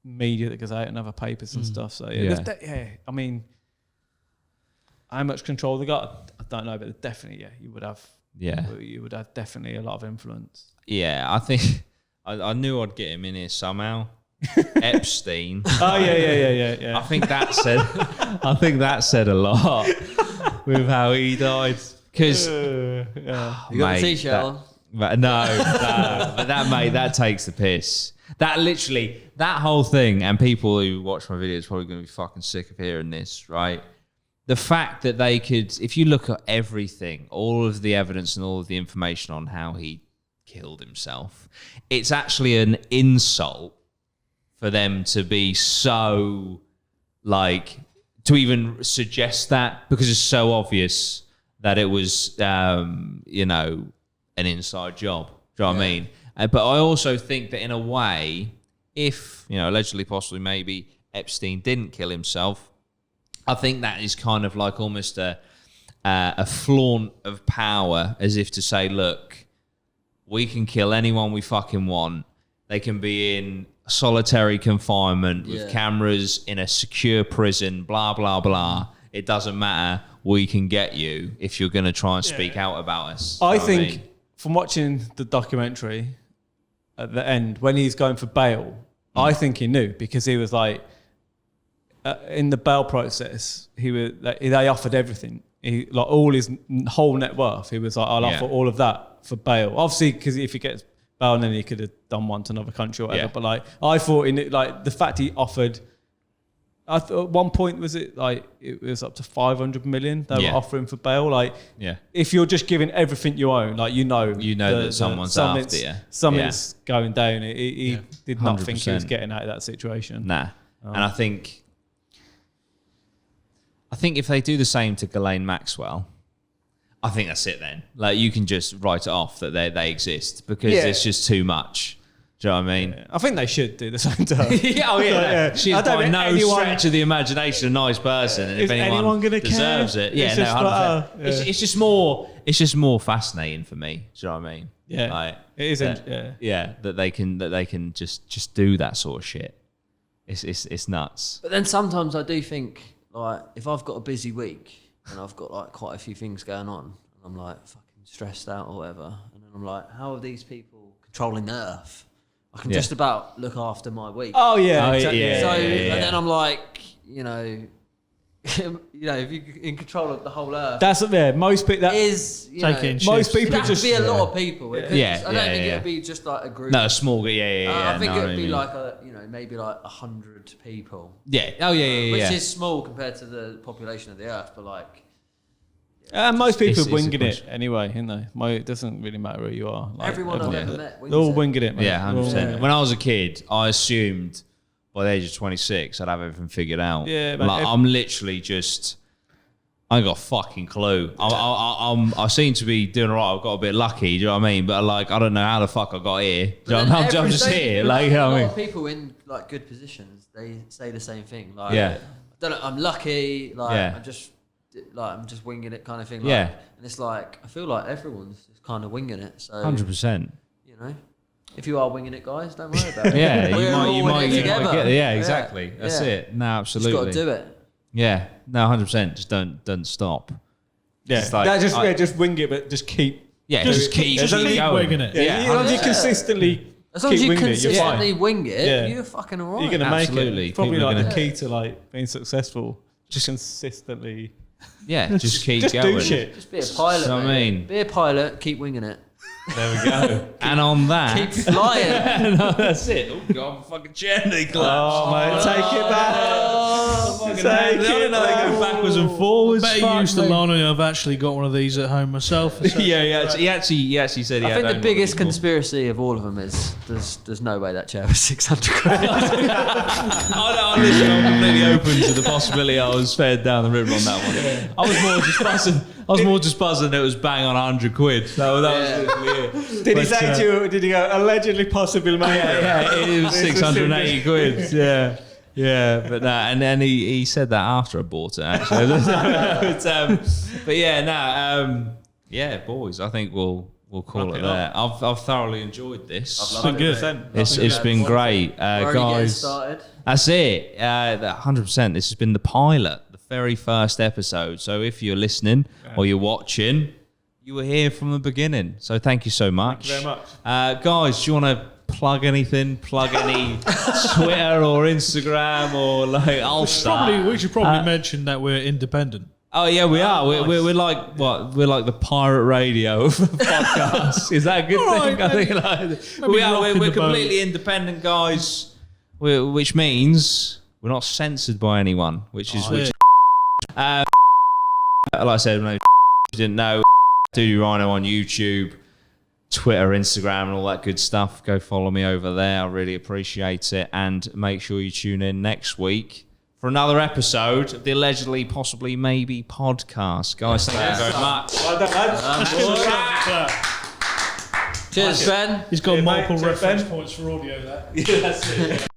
Speaker 3: media that goes out in other papers and stuff. So I mean, how much control they got, I don't know, but definitely, you would have.
Speaker 1: Yeah.
Speaker 3: You would have definitely a lot of influence.
Speaker 1: Yeah, I think I knew I'd get him in here somehow. Epstein.
Speaker 3: Oh yeah.
Speaker 1: I think that said a lot with how he died. Because
Speaker 2: You got the t-shirt on.
Speaker 1: But that takes the piss. That whole thing, and people who watch my videos are probably going to be fucking sick of hearing this, right? The fact that they could, if you look at everything, all of the evidence and all of the information on how he killed himself, it's actually an insult for them to be so, to even suggest that, because it's so obvious that it was, an inside job. Do you know what I mean? But I also think that in a way, if, allegedly, possibly, maybe Epstein didn't kill himself, I think that is kind of like almost a flaunt of power, as if to say, look, we can kill anyone we fucking want. They can be in solitary confinement with cameras in a secure prison, blah, blah, blah. It doesn't matter. We can get you if you're going to try and speak out about us.
Speaker 3: I think from watching the documentary at the end, when he's going for bail, I think he knew, because he was like, in the bail process, they offered everything. He, like, all his whole net worth. He was like, I'll offer all of that for bail. Obviously, because if he gets bail, then he could have done one to another country or whatever.
Speaker 1: Yeah.
Speaker 3: But like, I thought like the fact he offered, I thought at one point it was up to 500 million they were offering for bail. Like, if you're just giving everything you own, like
Speaker 1: that someone's after you.
Speaker 3: Something's going down. He did not
Speaker 1: 100%.
Speaker 3: think he was getting out of that situation.
Speaker 1: Nah. And I think if they do the same to Ghislaine Maxwell, I think that's it then. Like, you can just write it off that they exist, because it's just too much. Do you know what I mean?
Speaker 3: Yeah. I think they should do the same to her.
Speaker 1: She's by no stretch of the imagination a nice person. And if anyone
Speaker 3: gonna
Speaker 1: deserves
Speaker 3: care?
Speaker 1: it, yeah,
Speaker 3: It's
Speaker 1: no,
Speaker 3: just
Speaker 1: 100%.
Speaker 3: like,
Speaker 1: It's just more fascinating for me. Do you know what I mean?
Speaker 3: Yeah,
Speaker 1: like,
Speaker 3: it is.
Speaker 1: That they can just do that sort of shit. It's nuts.
Speaker 2: But then sometimes I do think, like, if I've got a busy week and I've got like quite a few things going on, and I'm like fucking stressed out or whatever, and then I'm like, how are these people controlling the earth? I can just about look after my week.
Speaker 3: Oh yeah, exactly.
Speaker 2: And then I'm like, you know, if you're in control of the whole earth,
Speaker 3: That's most people. That
Speaker 2: is
Speaker 3: most people
Speaker 2: it'd
Speaker 3: just
Speaker 2: be a lot of people. I don't think
Speaker 1: yeah.
Speaker 2: it'd be just like a group.
Speaker 1: No, a small.
Speaker 2: I think
Speaker 1: no,
Speaker 2: it'd be
Speaker 1: I mean.
Speaker 2: like maybe like 100 people.
Speaker 1: Yeah. Oh yeah.
Speaker 2: Which is small compared to the population of the earth, but like.
Speaker 3: most people
Speaker 1: It's
Speaker 3: winging
Speaker 1: a
Speaker 3: it anyway, isn't they? It doesn't really matter who you are. Like,
Speaker 2: Everyone I've ever met,
Speaker 3: they're all winging it, man.
Speaker 1: Yeah, 100%. When I was a kid, I assumed by the age of 26 I'd have everything figured out.
Speaker 3: Yeah, man.
Speaker 1: Like, I'm literally just, I ain't got a fucking clue. I seem to be doing all right. I've got a bit lucky, do you know what I mean? But like, I don't know how the fuck I got here. I'm just here. Like, you know what I
Speaker 2: a
Speaker 1: mean?
Speaker 2: lot of people in like good positions, they say the same thing. Like,
Speaker 1: Yeah.
Speaker 2: I don't know, I'm lucky. Like,
Speaker 1: Yeah.
Speaker 2: I'm just winging it, kind of thing. Like,
Speaker 1: Yeah.
Speaker 2: And it's like, I feel like everyone's just kind of winging it. So
Speaker 1: 100%.
Speaker 2: you know, if you are winging it, guys, don't worry about it.
Speaker 1: Yeah,
Speaker 2: We're all
Speaker 1: you
Speaker 2: in
Speaker 1: might
Speaker 2: it together.
Speaker 1: get it. Yeah, exactly. That's
Speaker 2: Yeah.
Speaker 1: it. No, absolutely.
Speaker 2: Just got to do it.
Speaker 1: Yeah, no, 100%. Just don't stop.
Speaker 3: Yeah,
Speaker 1: It's like,
Speaker 3: just wing it, but just keep.
Speaker 1: Just keep
Speaker 4: keep winging it.
Speaker 3: Yeah, as long as you consistently.
Speaker 2: As long as
Speaker 3: keep
Speaker 2: you
Speaker 3: winging it, you're fine.
Speaker 2: consistently wing it,
Speaker 3: Yeah.
Speaker 2: you're fucking alright.
Speaker 3: You're gonna make
Speaker 1: Absolutely.
Speaker 3: it. It's probably
Speaker 1: People are
Speaker 3: like
Speaker 1: gonna-
Speaker 3: the key to like being successful. Just consistently.
Speaker 1: Yeah, just keep
Speaker 3: Just
Speaker 1: going.
Speaker 3: do shit.
Speaker 2: Just be a pilot.
Speaker 1: You know what I
Speaker 2: mate.
Speaker 1: mean?
Speaker 2: Be a pilot. Keep winging it.
Speaker 3: There we go.
Speaker 1: And on that,
Speaker 2: Keep flying.
Speaker 1: no, that's it. Oh god, I'm fucking gently
Speaker 3: Oh mate, take it back. Take it back.
Speaker 1: Go backwards and forwards.
Speaker 4: Better use the line. I've actually got one of these at home myself.
Speaker 1: Yeah, he actually said he
Speaker 2: I
Speaker 1: had
Speaker 2: think the
Speaker 1: owned
Speaker 2: biggest
Speaker 1: one before.
Speaker 2: conspiracy of all of them is there's no way that chair was 600 quid.
Speaker 1: I listen, I'm completely open to the possibility I was fed down the river on that one. I was more just buzzing that it was bang on 100 quid. That was literally it.
Speaker 3: Did he say to you? Did he go allegedly, possibly, mate?
Speaker 1: Yeah, it was 680 quid. Yeah, but no, and then he said that after I bought it actually. but yeah, boys, I think we'll call it there. I've thoroughly enjoyed this.
Speaker 3: It's been good.
Speaker 1: It's been great,
Speaker 2: We're already getting
Speaker 1: guys.
Speaker 2: started.
Speaker 1: That's it. 100%. This has been the pilot, the very first episode. So if you're listening or you're watching, you were here from the beginning. So thank you so much.
Speaker 3: Thank you very much.
Speaker 1: Guys, do you want to plug anything? Plug any Twitter or Instagram or like I'll start.
Speaker 4: We should probably mention that we're independent.
Speaker 1: Oh yeah, we are. We're like what? We're like the pirate radio of podcasts. Is that a good thing? I think we are. We're completely independent guys, which means we're not censored by anyone. Which is like I said, no, you didn't know. Do Rhino on YouTube, Twitter, Instagram, and all that good stuff. Go follow me over there. I really appreciate it, and make sure you tune in next week for another episode of the Allegedly, Possibly, Maybe podcast. Guys, thank you very much.
Speaker 2: Cheers, Ben.
Speaker 4: He's got
Speaker 3: Yeah,
Speaker 4: multiple
Speaker 3: mate,
Speaker 4: reference
Speaker 3: Ben.
Speaker 4: points for audio there.
Speaker 1: Yeah, that's it.